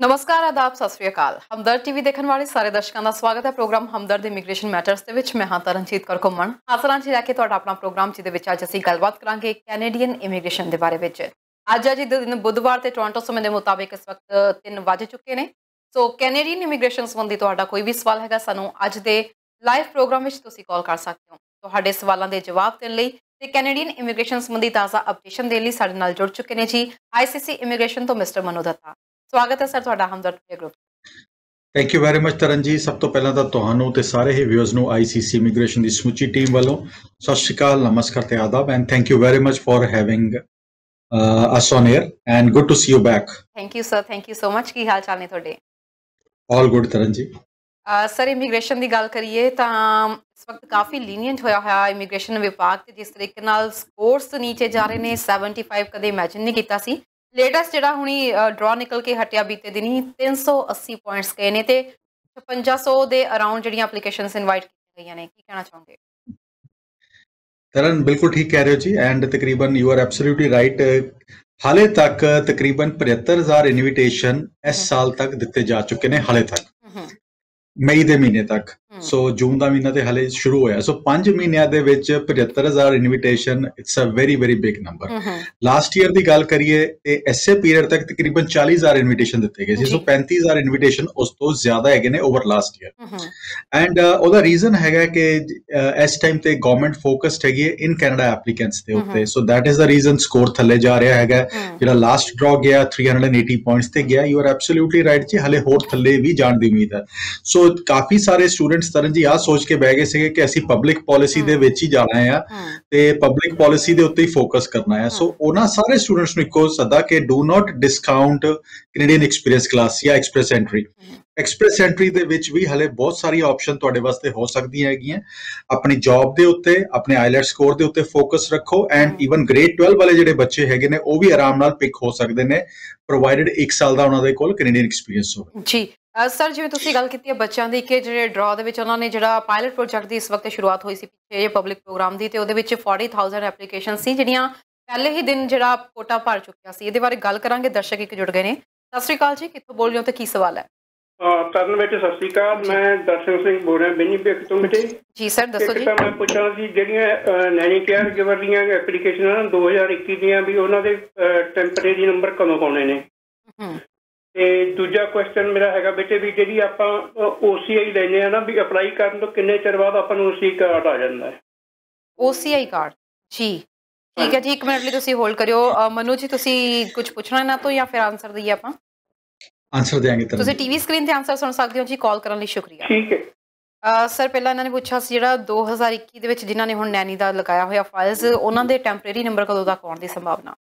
ਨਮਸਕਾਰ ਆਦਾਬ ਸਤਿ ਸ੍ਰੀ ਅਕਾਲ ਹਮਦਰਦ ਟੀਵੀ ਦੇਖਣ ਵਾਲੇ ਸਾਰੇ ਦਰਸ਼ਕਾਂ ਦਾ ਸਵਾਗਤ ਹੈ ਪ੍ਰੋਗਰਾਮ ਹਮਦਰਦ ਇਮੀਗ੍ਰੇਸ਼ਨ ਮੈਟਰਸ ਦੇ ਵਿੱਚ ਮੈਂ ਹਾਂ ਤਰਨਜੀਤ ਕੌਰ ਘੁੰਮਣ ਹਾਸਲਾਂ 'ਚ ਲੈ ਕੇ ਤੁਹਾਡਾ ਆਪਣਾ ਪ੍ਰੋਗਰਾਮ ਜਿਹਦੇ ਵਿੱਚ ਅੱਜ ਅਸੀਂ ਗੱਲਬਾਤ ਕਰਾਂਗੇ ਕੈਨੇਡੀਅਨ ਇਮੀਗ੍ਰੇਸ਼ਨ ਦੇ ਬਾਰੇ ਵਿੱਚ ਅੱਜ ਦਿਨ ਬੁੱਧਵਾਰ ਤੇ ਟੋਰਾਂਟੋ ਸਮੇਂ ਦੇ ਮੁਤਾਬਿਕ ਇਸ ਵਕਤ 3 ਵੱਜ ਚੁੱਕੇ ਨੇ ਸੋ ਕੈਨੇਡੀਅਨ ਇਮੀਗ੍ਰੇਸ਼ਨ ਸੰਬੰਧੀ ਤੁਹਾਡਾ ਕੋਈ ਵੀ ਸਵਾਲ ਹੈਗਾ ਸਾਨੂੰ ਅੱਜ ਦੇ ਲਾਈਵ ਪ੍ਰੋਗਰਾਮ ਵਿੱਚ ਤੁਸੀਂ ਕਾਲ ਕਰ ਸਕਦੇ ਹੋ ਤੁਹਾਡੇ ਸਵਾਲਾਂ ਦੇ ਜਵਾਬ ਦੇਣ ਲਈ ਤੇ ਕੈਨੇਡੀਅਨ ਇਮੀਗ੍ਰੇਸ਼ਨ ਸੰਬੰਧੀ ਤਾਜ਼ਾ ਅਪਡੇਸ਼ਨ ਦੇਣ ਲਈ ਸਾਡੇ ਨਾਲ ਜੁੜ ਚੁੱਕੇ ਨੇ ਜੀ ਆਈਸੀਸੀ ਇਮੀਗ੍ਰੇਸ਼ਨ ਤੋਂ ਮਿਸਟਰ ਮਨੂ ਦੱਤਾ ਸਵਾਗਤ ਹੈ ਸਰ ਤੁਹਾਡਾ Hamdard group thank you very much Tarun ji ਸਭ ਤੋਂ ਪਹਿਲਾਂ ਤਾਂ ਤੁਹਾਨੂੰ ਤੇ ਸਾਰੇ ਹੀ ਵਿਊਅਰਸ ਨੂੰ ਆਈਸੀਸੀ ਇਮੀਗ੍ਰੇਸ਼ਨ ਦੀ ਸਮੁੱਚੀ ਟੀਮ ਵੱਲੋਂ ਸਤਿ ਸ਼੍ਰੀ ਅਕਾਲ ਨਮਸਕਾਰ ਤੇ ਆਦਾਬ and thank you very much for having us on air and good to see you back thank you sir thank you so much ਕੀ ਹਾਲ ਚਾਲ ਨੇ ਤੁਹਾਡੇ ਆਲ ਗੁੱਡ ਤਰਨ ਜੀ ਸਰ ਇਮੀਗ੍ਰੇਸ਼ਨ ਦੀ ਗੱਲ ਕਰੀਏ ਤਾਂ ਇਸ ਵਕਤ ਕਾਫੀ ਲੀਨੀਅੰਟ ਹੋਇਆ ਇਮੀਗ੍ਰੇਸ਼ਨ ਵਿਭਾਗ ਤੇ ਜਿਸ ਤਰੀਕੇ ਨਾਲ ਸਕੋਰਸ ਨੀਚੇ ਜਾ ਰਹੇ ਨੇ 75 ਕਦੇ ਇਮੇਜਿਨ ਨਹੀਂ ਕੀਤਾ ਸੀ ਲੇਟੈਸਟ ਜਿਹੜਾ ਹੁਣੀ ਡਰਾ ਨਿਕਲ ਕੇ ਹਟਿਆ ਬੀਤੇ ਦਿਨੀ 380 ਪੁਆਇੰਟਸ ਗਏ ਨੇ ਤੇ 5500 ਦੇ ਅਰਾਊਂਡ ਜਿਹੜੀਆਂ ਐਪਲੀਕੇਸ਼ਨਸ ਇਨਵਾਈਟ ਕੀਤੀਆਂ ਗਈਆਂ ਨੇ ਕੀ ਕਹਿਣਾ ਚਾਹੋਗੇ ਤਰਨ ਬਿਲਕੁਲ ਠੀਕ ਕਹਿ ਰਹੇ ਹੋ ਜੀ ਐਂਡ ਤਕਰੀਬਨ ਯੂ ਆਰ ਐਬਸੋਲੂਟਲੀ ਰਾਈਟ ਹਾਲੇ ਤੱਕ ਤਕਰੀਬਨ 75000 ਇਨਵੀਟੇਸ਼ਨ ਇਸ ਸਾਲ ਤੱਕ ਦਿੱਤੇ ਜਾ ਚੁੱਕੇ ਨੇ ਹਾਲੇ ਤੱਕ ਮਈ ਦੇ ਮਹੀਨੇ ਤੱਕ ਸੋ ਜੂਨ ਦਾ ਮਹੀਨਾ ਤੇ ਹਲੇ ਸ਼ੁਰੂ ਹੋਇਆ ਸੋ 5 ਮਹੀਨਿਆਂ ਦੇ ਵਿੱਚ 75000 invitation it's a very very big number last year ਦੀ ਗੱਲ ਕਰੀਏ ਤੇ ਐਸੇ ਪੀਰੀਅਡ ਤੱਕ ਤਕਰੀਬਨ 40000 ਇਨਵੀਟੇਸ਼ਨ ਦਿੱਤੇ ਗਏ ਸੀ ਸੋ 35000 ਇਨਵੀਟੇਸ਼ਨ ਉਸ ਤੋਂ ਜ਼ਿਆਦਾ ਹੈਗੇ ਨੇ ਓਵਰ ਲਾਸਟ ਈਅਰ ਐਂਡ ਉਹਦਾ ਰੀਜ਼ਨ ਹੈਗਾ ਕਿ ਇਸ ਟਾਈਮ ਤੇ ਗਵਰਨਮੈਂਟ ਫੋਕਸਡ ਹੈਗੀ ਹੈ ਇਨ ਕੈਨੇਡਾ ਐਪਲੀਕੈਂਟਸ ਦੇ ਉੱਤੇ so that is the reason score ਥੱਲੇ ਜਾ ਰਿਹਾ ਹੈਗਾ ਜਿਹੜਾ ਲਾਸਟ ਡਰਾ ਗਿਆ 380 ਪੁਆਇੰਟਸ ਤੇ ਗਿਆ ਯੂ ਆਰ ਐਬਸੋਲੂਟਲੀ ਰਾਈਟ ਜੀ ਹਲੇ ਹੋਰ ਥੱਲੇ ਵੀ ਜਾਣ ਦੀ ਉਮੀਦ ਹੈ ਸੋ ਕਾਫੀ ਸਾਰੇ ਸਟੂਡੈਂਟਸ ਤਰਨ ਜੀ ਆ ਸੋਚ ਕੇ ਬਹਿ ਗਏ ਸੀਗੇ ਕਿ ਅਸੀਂ ਪਬਲਿਕ ਪਾਲਿਸੀ ਦੇ ਵਿੱਚ ਹੀ ਜਾਣਾ ਆ ਤੇ ਪਬਲਿਕ ਪਾਲਿਸੀ ਦੇ ਉੱਤੇ ਹੀ ਫੋਕਸ ਕਰਨਾ ਹੈ ਸੋ ਉਹਨਾਂ ਸਾਰੇ ਸਟੂਡੈਂਟਸ ਨੂੰ ਇੱਕੋ ਸੱਦਾ ਕਿ do not discount Canadian express class ਜਾਂ ਐਕਸਪ੍ਰੈਸ ਐਂਟਰੀ ਦੇ ਵਿੱਚ ਵੀ ਹਲੇ ਬਹੁਤ ਸਾਰੀ ਆਪਸ਼ਨ ਤੁਹਾਡੇ ਵਾਸਤੇ ਹੋ ਸਕਦੀਆਂ ਹੈਗੀਆਂ ਆਪਣੀ ਜੌਬ ਦੇ ਉੱਤੇ ਆਪਣੇ ਆਈਲੈਟ ਸਕੋਰ ਦੇ ਉੱਤੇ ਫੋਕਸ ਰੱਖੋ ਐਂਡ ਈਵਨ ਗ੍ਰੇਡ 12 ਵਾਲੇ ਜਿਹੜੇ ਬੱਚੇ ਹੈਗੇ ਨੇ ਉਹ ਵੀ ਆਰਾਮ ਨਾਲ ਪਿਕ ਹੋ ਸਕਦੇ ਨੇ ਪ੍ਰੋਵਾਈਡਡ 1 ਸਾਲ ਦਾ ਉਹਨਾਂ ਦੇ ਕੋਲ ਕੈਨੇਡੀਅਨ ਐਕਸਪੀਰੀਅੰਸ ਹੋਵੇ ਜੀ ਸਰ ਜਿਵੇਂ ਤੁਸੀਂ ਗੱਲ ਕੀਤੀ ਹੈ ਬੱਚਿਆਂ ਦੀ ਕਿ ਜਿਹੜੇ ਡਰਾ ਦੇ ਵਿੱਚ ਉਹਨਾਂ ਨੇ ਜਿਹੜਾ ਪਾਇਲਟ ਪ੍ਰੋਜੈਕਟ ਦੀ ਇਸ ਵਕਤ ਸ਼ੁਰੂਆਤ ਹੋਈ ਸੀ ਪਿੱਛੇ ਪਬਲਿਕ ਪ੍ਰੋਗਰਾਮ ਦੀ ਤੇ ਉਹਦੇ ਵਿੱਚ 40000 ਐਪਲੀਕੇਸ਼ਨ ਸੀ ਜਿਹੜੀਆਂ ਪਹਿਲੇ ਹੀ ਦਿਨ ਜਿਹੜਾ ਕੋਟਾ ਭਰ ਚੁੱਕਿਆ ਸੀ ਇਹਦੇ ਬਾਰੇ ਗੱਲ ਕਰਾਂਗੇ ਦਰਸ਼ਕ ਇੱਕ ਜੁੜ ਗਏ ਨੇ ਸਤਿ ਸ਼੍ਰੀ ਅਕਾਲ ਜੀ ਕਿੱਥੋਂ ਬੋਲ ਰਹੇ ਹੋ ਤੇ ਕੀ ਸਵਾਲ ਹੈ ਤਰਨ ਬੇਟੇ ਸਤਿ ਸ਼੍ਰੀ ਅਕਾਲ ਮੈਂ ਦਰਸ਼ਨ ਸਿੰਘ ਬੋਲ ਰਿਹਾ ਬੇਨੀ ਭੇਖ ਤੋਂ ਬੇਟੇ ਜੀ ਸਰ ਦੱਸੋ ਜੀ ਮੈਂ ਪੁੱਛਣਾ ਸੀ ਜਿਹੜੀਆਂ ਨੈਣੀ ਕੇਅਰ ਗਿਵਰ ਦੀਆਂ ਐਪਲੀਕੇਸ਼ਨਾਂ 2021 ਦੀਆਂ ਵੀ ਉਹਨਾਂ ਦੇ ਟੈਂਪਰੇਰੀ ਨੰਬਰ ਕਦੋਂ ਪਾਉਣੇ ਨੇ ਤੇ ਦੂਜਾ ਕੁਐਸਚਨ ਮੇਰਾ ਹੈਗਾ ਬੇਟੇ ਵੀ ਜਿਹੜੀ ਆਪਾਂ OCI ਲੈਂਦੇ ਆ ਨਾ ਵੀ ਅਪਲਾਈ ਕਰਨ ਤੋਂ ਕਿੰਨੇ ਚਿਰ ਬਾਅਦ ਆਪਾਂ ਨੂੰ OCI ਕਾਰਡ ਆ ਜਾਂਦਾ ਹੈ OCI ਕਾਰਡ ਜੀ ਠੀਕ ਹੈ ਜੀ 1 ਮਿੰਟ ਲਈ ਤੁਸੀਂ ਹੋਲਡ ਕਰਿਓ ਮਨੂ ਜੀ ਤੁਸੀਂ ਕੁਝ ਪੁੱਛਣਾ ਇਹਨਾਂ ਤੋਂ ਜਾਂ ਫਿਰ ਆਨਸਰ ਦਈਏ ਆਪਾਂ ਆਨਸਰ ਦੇਾਂਗੇ ਤੁਸੀਂ ਟੀਵੀ ਸਕਰੀਨ ਤੇ ਆਨਸਰ ਸੁਣ ਸਕਦੇ ਹੋ ਜੀ ਕਾਲ ਕਰਨ ਲਈ ਸ਼ੁਕਰੀਆ ਠੀਕ ਹੈ ਸਰ ਪਹਿਲਾਂ ਇਹਨਾਂ ਨੇ ਪੁੱਛਿਆ ਸੀ ਜਿਹੜਾ 2021 ਦੇ ਵਿੱਚ ਜਿਨ੍ਹਾਂ ਨੇ ਹੁਣ ਨੈਨੀ ਦਾ ਲਗਾਇਆ ਹੋਇਆ ਫਾਈਲਸ ਉਹਨਾਂ ਦੇ ਟੈਂਪਰੇਰੀ ਨੰਬਰ ਕਦੋਂ ਤੱਕ ਆਉਣ ਦੀ ਸੰਭਾਵਨਾ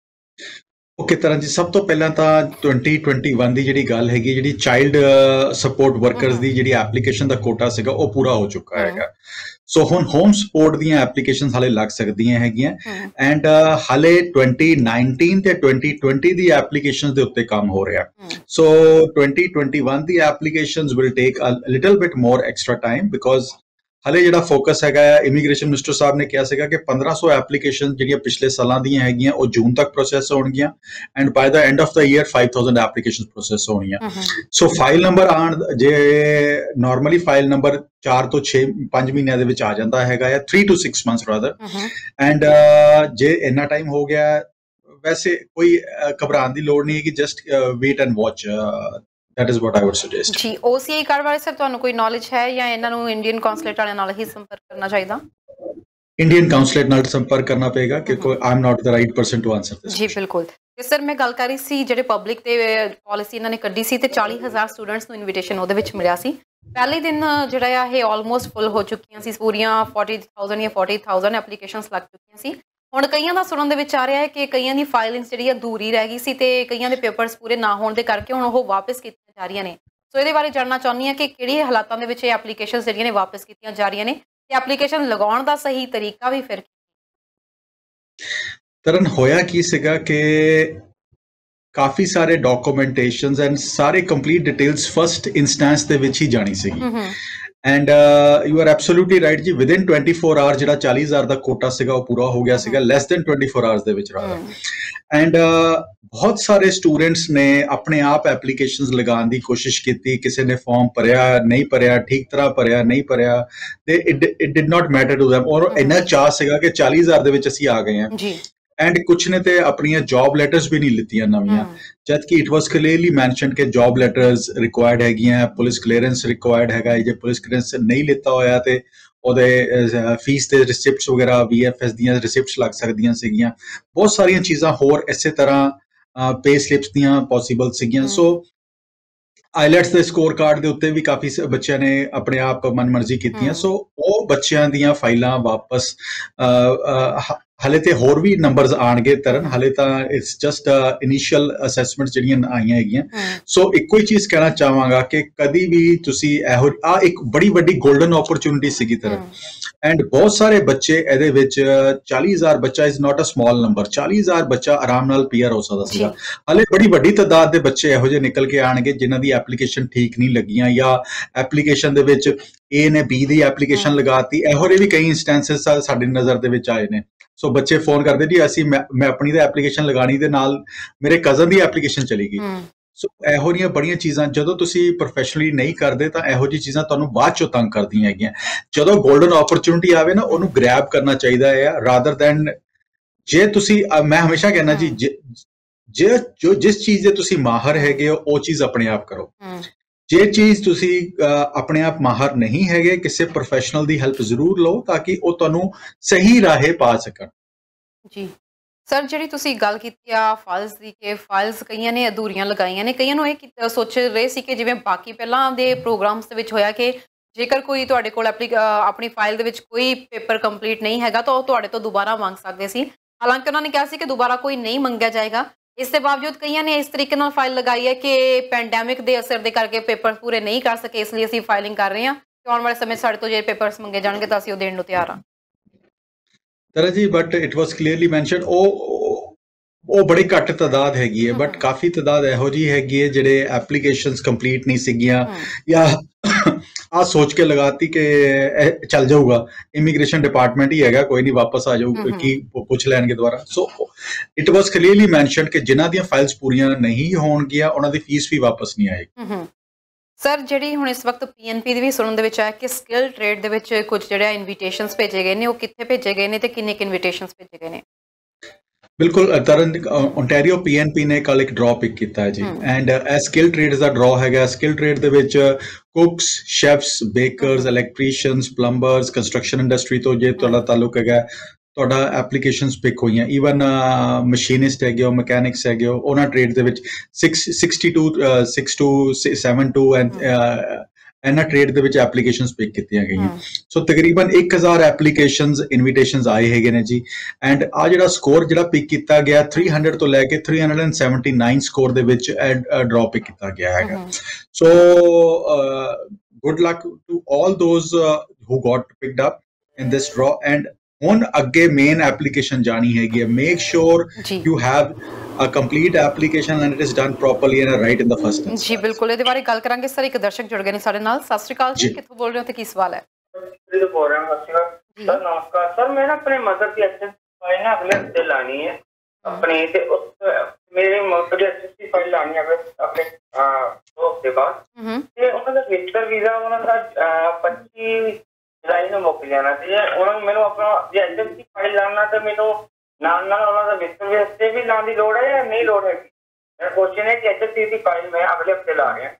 ਓਕੇ ਤਰਨ ਜੀ ਸਭ ਤੋਂ ਪਹਿਲਾਂ ਤਾਂ 2021 ਦੀ ਜਿਹੜੀ ਗੱਲ ਹੈਗੀ ਜਿਹੜੀ ਚਾਈਲਡ ਸਪੋਰਟ ਵਰਕਰਸ ਦੀ ਜਿਹੜੀ ਐਪਲੀਕੇਸ਼ਨ ਦਾ ਕੋਟਾ ਸੀਗਾ ਉਹ ਪੂਰਾ ਹੋ ਚੁੱਕਾ ਹੈਗਾ ਸੋ ਹੁਣ ਹੋਮ ਸਪੋਰਟ ਦੀਆਂ ਐਪਲੀਕੇਸ਼ਨਸ ਹਾਲੇ ਲੱਗ ਸਕਦੀਆਂ ਹੈਗੀਆਂ ਐਂਡ ਹਾਲੇ 2019 ਤੇ 2020 ਦੀ ਐਪਲੀਕੇਸ਼ਨਸ ਦੇ ਉੱਤੇ ਕੰਮ ਹੋ ਰਿਹਾ ਸੋ 2021 ਦੀ applications will take a little bit more extra time because ਹਲੇ ਜਿਹੜਾ ਫੋਕਸ ਹੈਗਾ ਇਮੀਗ੍ਰੇਸ਼ਨ ਮਿਨਿਸਟਰ ਸਾਹਿਬ ਨੇ ਕਿਹਾ ਸੀਗਾ ਕਿ 1500 ਐਪਲੀਕੇਸ਼ਨ ਜਿਹੜੀਆਂ ਪਿਛਲੇ ਸਾਲਾਂ ਦੀਆਂ ਹੈਗੀਆਂ ਉਹ ਜੂਨ ਤੱਕ ਪ੍ਰੋਸੈਸ ਹੋਣਗੀਆਂ and by the end of the year 5000 application process ਹੋਣਗੀਆਂ ਸੋ ਫਾਈਲ ਨੰਬਰ ਆਣ ਜੇ ਨਾਰਮਲੀ ਫਾਈਲ ਨੰਬਰ 4 ਤੋਂ 5 ਮਹੀਨਿਆਂ ਦੇ ਵਿੱਚ ਆ ਜਾਂਦਾ ਹੈਗਾ 3 to 6 months ਰਾਦਰ ਐਂਡ ਜੇ ਇੰਨਾ ਟਾਈਮ ਹੋ ਗਿਆ ਵੈਸੇ ਕੋਈ ਘਬਰਾਉਣ ਦੀ ਲੋੜ ਨਹੀਂ ਹੈ ਕਿ just wait and watch that is what I would suggest ਜੀ OCI ਕਾਰਡ ਬਾਰੇ ਸਰ ਤੁਹਾਨੂੰ ਕੋਈ ਨੌਲੇਜ ਹੈ ਜਾਂ ਇਹਨਾਂ ਨੂੰ ਇੰਡੀਅਨ ਕਾਉਂਸਲੇਟ ਵਾਲਿਆਂ ਨਾਲ ਹੀ ਸੰਪਰਕ ਕਰਨਾ ਚਾਹੀਦਾ ਇੰਡੀਅਨ ਕਾਉਂਸਲੇਟ ਨਾਲ ਸੰਪਰਕ ਕਰਨਾ ਪਏਗਾ ਕਿਉਂਕਿ I am not the right person to answer this ਜੀ ਬਿਲਕੁਲ ਤੇ ਸਰ ਮੈਂ ਗੱਲ ਕਰ ਰਹੀ ਸੀ ਜਿਹੜੇ ਪਬਲਿਕ ਤੇ ਪਾਲਿਸੀ ਇਹਨਾਂ ਨੇ ਕੱਢੀ ਸੀ ਤੇ 40000 ਸਟੂਡੈਂਟਸ ਨੂੰ ਇਨਵੀਟੇਸ਼ਨ ਉਹਦੇ ਵਿੱਚ ਮਿਲਿਆ ਸੀ ਪਹਿਲੇ ਦਿਨ ਜਿਹੜਾ ਆ ਇਹ ਆਲਮੋਸਟ ਫੁੱਲ ਹੋ ਚੁੱਕੀਆਂ ਸੀ ਪੂਰੀਆਂ 40000 ਜਾਂ 40000 ਐਪਲੀਕੇਸ਼ਨਸ ਲੱਗ ਚੁੱਕੀਆਂ ਸੀ ਹੁਣ ਕਈਆਂ ਦਾ ਸੁਣਨ ਦੇ ਵਿੱਚ ਆ ਰਿਹਾ ਹੈ ਕਿ ਕਈਆਂ ਦੀ ਫਾਈਲਿੰਗਸ ਜਿਹੜੀ ਅਧੂਰੀ ਰਹਿ ਗਈ ਸੀ ਤੇ ਕਈਆਂ ਦੇ ਪੇਪਰਸ ਪੂਰੇ ਨਾ ਹੋਣ ਦੇ ਕਰਕੇ ਹੁਣ ਉਹ ਵਾਪਸ ਕੀਤੀਆਂ ਜਾ ਰਹੀਆਂ ਨੇ ਸੋ ਇਹਦੇ ਬਾਰੇ ਜਾਣਨਾ ਚਾਹੁੰਦੀ ਹਾਂ ਕਿ ਕਿਹੜੇ ਹਾਲਾਤਾਂ ਦੇ ਵਿੱਚ ਇਹ ਐਪਲੀਕੇਸ਼ਨਸ ਜਿਹੜੀਆਂ ਨੇ ਵਾਪਸ ਕੀਤੀਆਂ ਜਾ ਰਹੀਆਂ ਨੇ ਤੇ ਐਪਲੀਕੇਸ਼ਨ ਲਗਾਉਣ ਦਾ ਸਹੀ ਤਰੀਕਾ ਵੀ ਫਿਰ ਤਰਨ ਹੋਇਆ ਕੀ ਸੀਗਾ ਕਿ ਕਾਫੀ ਸਾਰੇ ਡਾਕੂਮੈਂਟੇਸ਼ਨਸ ਐਂਡ ਸਾਰੇ ਕੰਪਲੀਟ ਡਿਟੇਲਸ ਫਸਟ ਇਨਸਟੈਂਸ ਦੇ ਵਿੱਚ ਹੀ ਜਾਣੀ ਸੀਗੀ and you are absolutely right ਜੀ, ਵਿਦਿਨ 24 ਆਵਰ ਜਿਹੜਾ 40,000 ਦਾ ਕੋਟਾ ਸੀਗਾ ਉਹ ਪੂਰਾ ਹੋ ਗਿਆ ਸੀਗਾ, ਲੈਸ ਦੈਨ 24 ਆਵਰਸ ਦੇ ਵਿੱਚ ਰਹਾ। ਐਂਡ ਬਹੁਤ ਸਾਰੇ ਸਟੂਡੈਂਟਸ ਨੇ ਆਪਣੇ ਆਪ ਐਪਲੀਕੇਸ਼ਨਸ ਲਗਾਉਣ ਦੀ ਕੋਸ਼ਿਸ਼ ਕੀਤੀ, ਕਿਸੇ ਨੇ ਫਾਰਮ ਭਰਿਆ ਨਹੀਂ ਭਰਿਆ, ਠੀਕ ਤਰ੍ਹਾਂ ਭਰਿਆ ਨਹੀਂ ਭਰਿਆ, ਤੇ it did not matter to them, ਔਰ ਇੰਨਾ ਚਾਅ ਸੀਗਾ ਕਿ 40,000 ਦੇ ਵਿੱਚ ਅਸੀਂ ਆ ਗਏ ਹਾਂ। ਐਂਡ ਕੁਛ ਨੇ ਤੇ ਆਪਣੀਆਂ ਜੌਬ ਲੈਟਰਸ ਵੀ ਨਹੀਂ ਲਿੱਤੀਆਂ ਨਵੀਆਂ, ਜਦ ਕਿ ਇਟ ਵਾਸ ਕਲੀਅਰਲੀ ਮੈਂਸ਼ਨਡ ਕਿ ਜੌਬ ਲੈਟਰਸ ਰਿਕੁਆਇਰਡ ਹੈਗੀਆਂ, ਪੁਲਿਸ ਕਲੀਅਰੈਂਸ ਰਿਕੁਆਇਰਡ ਹੈਗਾ। ਜੇ ਪੁਲਿਸ ਕਲੀਅਰੈਂਸ ਨਹੀਂ ਲਿੱਤਾ ਹੋਇਆ ਤੇ ਉਹਦੇ ਫੀਸ ਦੇ ਰਿਸਿਪਟਸ ਵਗੈਰਾ, VFS ਦੀਆਂ ਰਿਸਿਪਟਸ ਲੱਗ ਸਕਦੀਆਂ ਸੀਗੀਆਂ, ਬਹੁਤ ਸਾਰੀਆਂ ਚੀਜ਼ਾਂ ਹੋਰ ਇਸੇ ਤਰ੍ਹਾਂ ਪੇ ਸਲਿਪਸ ਦੀਆਂ ਪੋਸੀਬਲ ਸੀਗੀਆਂ। ਸੋ ਆਈਲੈਟਸ ਦੇ ਸਕੋਰ ਕਾਰਡ ਦੇ ਉੱਤੇ ਵੀ ਕਾਫੀ ਬੱਚਿਆਂ ਨੇ ਆਪਣੇ ਆਪ ਮਨਮਰਜ਼ੀ ਕੀਤੀਆਂ। ਸੋ ਉਹ ਬੱਚਿਆਂ ਦੀਆਂ ਫਾਈਲਾਂ ਵਾਪਸ ਹਲੇ ਤੇ ਹੋਰ ਵੀ ਨੰਬਰਸ ਆਣਗੇ ਤਰਨ, ਹਲੇ ਤਾਂ ਇਟਸ ਜਸਟ ਇਨੀਸ਼ੀਅਲ ਅਸੈਸਮੈਂਟ ਜਿਹੜੀਆਂ ਆਈਆਂ ਹੈਗੀਆਂ। ਸੋ ਇੱਕੋ ਹੀ ਚੀਜ਼ ਕਹਿਣਾ ਚਾਹਾਂਗਾ ਕਿ ਕਦੀ ਵੀ ਤੁਸੀਂ ਇਹੋ ਇੱਕ ਬੜੀ ਵੱਡੀ ਗੋਲਡਨ ਓਪਰਚੁਨਿਟੀ ਸੀਗੀ ਤਰਨ, ਐਂਡ ਬਹੁਤ ਸਾਰੇ ਬੱਚੇ ਇਹਦੇ ਵਿੱਚ 40,000 ਬੱਚਾ is not a small number, 40,000 ਬੱਚਾ ਆਰਾਮ ਨਾਲ ਪੀਆਰ ਹੋ ਸਕਦਾ ਸੀਗਾ। ਹਲੇ ਬੜੀ ਵੱਡੀ ਤਾਦਾਦ ਦੇ ਬੱਚੇ ਇਹੋ ਜਿਹੇ ਨਿਕਲ ਕੇ ਆਣਗੇ ਜਿਨ੍ਹਾਂ ਦੀ ਐਪਲੀਕੇਸ਼ਨ ਠੀਕ ਨਹੀਂ ਲੱਗੀਆਂ, ਜਾਂ ਐਪਲੀਕੇਸ਼ਨ ਦੇ ਵਿੱਚ A ਨੇ B ਦੀ ਐਪਲੀਕੇਸ਼ਨ ਲਗਾਤੀ। ਇਹੋ ਜਿਹੇ ਵੀ ਕਈ ਇੰਸਟੈਂਸਸ ਸਾਡੀ ਨਜ਼ਰ ਦੇ ਵਿੱਚ ਆਏ ਨੇ। ਸੋ ਬੱਚੇ ਫੋਨ ਕਰਦੇ ਜੀ ਅਸੀਂ ਮੈਂ ਆਪਣੀ ਤਾਂ ਐਪਲੀਕੇਸ਼ਨ ਲਗਾਣੀ ਦੇ ਨਾਲ ਮੇਰੇ ਕਜ਼ਨ ਦੀ ਐਪਲੀਕੇਸ਼ਨ ਚਲੀ ਗਈ। ਸੋ ਇਹੋ ਜਿਹੀਆਂ ਬੜੀਆਂ ਚੀਜ਼ਾਂ ਜਦੋਂ ਤੁਸੀਂ ਪ੍ਰੋਫੈਸ਼ਨਲੀ ਨਹੀਂ ਕਰਦੇ ਤਾਂ ਇਹੋ ਜਿਹੀ ਚੀਜ਼ਾਂ ਤੁਹਾਨੂੰ ਬਾਅਦ ਚੋਂ ਤੰਗ ਕਰਦੀਆਂ ਹੈਗੀਆਂ। ਜਦੋਂ ਗੋਲਡਨ ਓਪਰਚੁਨਿਟੀ ਆਵੇ ਨਾ ਉਹਨੂੰ ਗ੍ਰੈਬ ਕਰਨਾ ਚਾਹੀਦਾ ਹੈ, ਰਾਦਰ ਦੈਨ ਜੇ ਤੁਸੀਂ ਮੈਂ ਹਮੇਸ਼ਾ ਕਹਿੰਦਾ ਜੀ ਜਿਸ ਚੀਜ਼ ਦੇ ਤੁਸੀਂ ਮਾਹਰ ਹੈਗੇ ਹੋ ਉਹ ਚੀਜ਼ ਆਪਣੇ ਆਪ ਕਰੋ। ਜੇ ਚੀਜ਼ ਤੁਸੀਂ ਆਪਣੇ ਆਪ ਮਾਹਰ ਨਹੀਂ ਹੈਗੇ, ਕਿਸੇ ਪ੍ਰੋਫੈਸ਼ਨਲ ਦੀ ਹੈਲਪ ਜ਼ਰੂਰ ਲਓ ਤਾਂ ਕਿ ਉਹ ਤੁਹਾਨੂੰ ਸਹੀ ਰਾਹੇ ਪਾ ਸਕਣ। ਜੀ ਸਰ, ਜਿਹੜੀ ਤੁਸੀਂ ਗੱਲ ਕੀਤੀ ਆ ਫਾਈਲਸ ਦੀ, ਕਿ ਫਾਈਲਸ ਕਈਆਂ ਨੇ ਅਧੂਰੀਆਂ ਲਗਾਈਆਂ ਨੇ, ਕਈਆਂ ਨੂੰ ਇਹ ਸੋਚ ਰਹੇ ਸੀ ਕਿ ਜਿਵੇਂ ਬਾਕੀ ਪਹਿਲਾਂ ਦੇ ਪ੍ਰੋਗਰਾਮਸ ਦੇ ਵਿੱਚ ਹੋਇਆ ਕਿ ਜੇਕਰ ਕੋਈ ਤੁਹਾਡੇ ਕੋਲ ਆਪਣੀ ਫਾਈਲ ਦੇ ਵਿੱਚ ਕੋਈ ਪੇਪਰ ਕੰਪਲੀਟ ਨਹੀਂ ਹੈਗਾ ਤਾਂ ਉਹ ਤੁਹਾਡੇ ਤੋਂ ਦੁਬਾਰਾ ਮੰਗ ਸਕਦੇ ਸੀ। ਹਾਲਾਂਕਿ ਉਹਨਾਂ ਨੇ ਕਿਹਾ ਸੀ ਕਿ ਦੁਬਾਰਾ ਕੋਈ ਨਹੀਂ ਮੰਗਿਆ ਜਾਏਗਾ। ਇਸ ਦੇ ਬਾਵਜੂਦ ਕਈਆਂ ਨੇ ਇਸ ਤਰੀਕੇ ਨਾਲ ਫਾਈਲ ਲਗਾਈ ਹੈ ਕਿ ਪੈਂਡੈਮਿਕ ਦੇ ਅਸਰ ਦੇ ਕਰਕੇ ਪੇਪਰ ਪੂਰੇ ਨਹੀਂ ਕਰ ਸਕੇ, ਇਸ ਲਈ ਅਸੀਂ ਫਾਈਲਿੰਗ ਕਰ ਰਹੇ ਹਾਂ ਕਿ ਆਉਣ ਵਾਲੇ ਸਮੇਂ ਸਾਡੇ ਤੋਂ ਜੇ ਪੇਪਰਸ ਮੰਗੇ ਜਾਣਗੇ ਤਾਂ ਅਸੀਂ ਉਹ ਦੇਣ ਨੂੰ ਤਿਆਰ ਹਾਂ। ਤਰਾ ਜੀ, but it was clearly mentioned ਉਹ ਬੜੀ ਘੱਟ ਤਾਦਾਦ ਹੈਗੀ ਹੈ, ਬਟ ਕਾਫੀ ਤਾਦਾਦ ਇਹੋ ਜਿਹੀ ਹੈਗੀ ਹੈ ਜਿਹੜੇ ਐਪਲੀਕੇਸ਼ਨਸ ਕੰਪਲੀਟ ਨਹੀਂ ਸੀਗੀਆਂ ਜਾਂ ਆ ਸੋਚ ਕੇ ਲਗਾਤੀ ਕਿ ਚੱਲ ਜਾਊਗਾ, ਇਮੀਗ੍ਰੇਸ਼ਨ ਡਿਪਾਰਟਮੈਂਟ ਹੀ ਹੈਗਾ, ਕੋਈ ਨਹੀਂ ਵਾਪਸ ਆ ਜਾਊਗਾ, ਕੀ ਪੁੱਛ ਲੈਣਗੇ ਦੁਬਾਰਾ। So it was clearly mentioned ਕਿ ਜਿਨ੍ਹਾਂ ਦੀਆਂ ਫਾਈਲਸ ਪੂਰੀਆਂ ਨਹੀਂ ਹੋਣਗੀਆਂ ਉਹਨਾਂ ਦੀ ਫੀਸ ਵੀ ਵਾਪਸ ਨਹੀਂ ਆਏਗੀ। ਸਰ, ਜਿਹੜੀ ਹੁਣ ਇਸ ਵਕਤ PNP ਦੀ ਵੀ ਸੁਣਨ ਦੇ ਵਿੱਚ ਆਇਆ ਕਿ ਸਕਿੱਲ ਟ੍ਰੇਡ ਦੇ ਵਿੱਚ ਕੁਝ ਜਿਹੜੇ ਇਨਵੀਟੇਸ਼ਨਸ ਭੇਜੇ ਗਏ ਨੇ, ਉਹ ਕਿੱਥੇ ਭੇਜੇ ਗਏ ਨੇ ਤੇ ਕਿੰਨੇ ਕਿ ਇਨਵੀਟੇਸ਼ਨਸ ਭੇਜੇ ਗਏ ਨੇ? ਬਿਲਕੁਲ ਤਰਨ, ਓਨਟਾਰੀਓ PNP ਨੇ ਕੱਲ ਇੱਕ ਡਰਾਅ ਪਿਕ ਕੀਤਾ ਹੈ ਜੀ, ਐਂਡ ਇਹ ਸਕਿੱਲ ਟ੍ਰੇਡਸ ਦਾ ਡਰਾਅ ਹੈਗਾ। ਸਕਿੱਲ ਟ੍ਰੇਡ ਦੇ ਵਿੱਚ ਕੁਕਸ, ਸ਼ੈਫਸ, ਬੇਕਰਸ, ਇਲੈਕਟ੍ਰੀਸ਼ੀਅਨਸ, ਪਲੰਬਰਸ, ਕੰਸਟਰਕਸ਼ਨ ਇੰਡਸਟਰੀ ਤੋਂ ਜੇ ਤੁਹਾਡਾ ਤਾਲੁਕ ਹੈਗਾ, ਤੁਹਾਡਾ ਐਪਲੀਕੇਸ਼ਨਸ ਪਿਕ ਹੋਈਆਂ। ਈਵਨ ਮਸ਼ੀਨਿਸਟ ਹੈਗੇ ਹੋ, ਮਕੈਨਿਕਸ ਹੈਗੇ ਹੋ, ਉਹਨਾਂ ਟ੍ਰੇਡ ਦੇ ਵਿੱਚ 6 to 7 ਐਂਡ ਇਹਨਾਂ ਟ੍ਰੇਡ ਦੇ ਵਿੱਚ ਐਪਲੀਕੇਸ਼ਨਸ ਪਿਕ ਕੀਤੀਆਂ ਗਈਆਂ। ਸੋ ਤਕਰੀਬਨ 1000 ਐਪਲੀਕੇਸ਼ਨਸ ਇਨਵੀਟੇਸ਼ਨਸ ਆਏ ਹੈਗੇ ਨੇ ਜੀ, ਐਂਡ ਆ ਜਿਹੜਾ ਸਕੋਰ ਜਿਹੜਾ ਪਿਕ ਕੀਤਾ ਗਿਆ 300 ਤੋਂ ਲੈ ਕੇ 379 ਸਕੋਰ ਦੇ ਵਿੱਚ ਡਰਾਅ ਪਿਕ ਕੀਤਾ ਗਿਆ ਹੈਗਾ। So good luck to all those who got picked up in this draw. And ਹੁਣ ਅੱਗੇ ਮੇਨ ਐਪਲੀਕੇਸ਼ਨ ਜਾਣੀ ਹੈਗੀ ਹੈ। Make sure you have a complete application and it is done properly and right in the first instance। ਜੀ ਬਿਲਕੁਲ, ਇਹਦੇ ਬਾਰੇ ਗੱਲ ਕਰਾਂਗੇ। ਸਰ, ਇੱਕ ਦਰਸ਼ਕ ਜੁੜ ਗਏ ਨੇ ਸਾਡੇ ਨਾਲ। ਸਤਿ ਸ਼੍ਰੀ ਅਕਾਲ ਜੀ, ਕਿੱਥੋਂ ਬੋਲ ਰਹੇ ਹੋ ਤੇ ਕੀ ਸਵਾਲ ਹੈ? ਬੋਲ ਰਿਹਾ ਹਾਂ। ਸਰ ਨਮਸਕਾਰ ਸਰ, ਮੈਂ ਨਾ ਆਪਣੇ ਮਦਰ ਦੀ HSC ਫਾਈਲ ਨਾ ਅਗਲੇ ਹਫਤੇ ਲਾਣੀ ਹੈ ਆਪਣੇ, ਤੇ ਮੇਰੇ ਮਦਰ ਦੀ HSC ਫਾਈਲ ਲਾਣੀ ਹੈ ਆਪਣੇ 2 ਹਫ਼ਤੇ ਬਾਅਦ, ਤੇ ਉਹਨਾਂ ਦਾ ਵਿਜ਼ਟਰ ਵੀਜ਼ਾ ਉਹਨਾਂ ਦਾ 25 ਜੁਲਾਈ ਨੂੰ ਮੁੱਕ ਜਾਣਾ ਸੀ। ਉਹਨਾਂ ਨੂੰ ਮੈਨੂੰ ਆਪਣਾ ਜੇ HSC ਫਾਈਲ ਲਾਉਣਾ ਤੇ ਮੈਨੂੰ ਨਾਲ ਨਾਲ ਉਹਨਾਂ ਦਾ ਵਿਜ਼ਟਰ ਵੀਜ਼ਾ ਵੀ ਲਾਉਣ ਦੀ ਲੋੜ ਹੈ ਜਾਂ ਨਹੀਂ ਲੋੜ ਹੈਗੀ? ਮੇਰਾ ਕੁਐਸਚਨ ਹੈ ਕਿ HSC ਦੀ ਫਾਈਲ ਮੈਂ ਅਗਲੇ ਹਫ਼ਤੇ ਲਾ ਰਿਹਾ,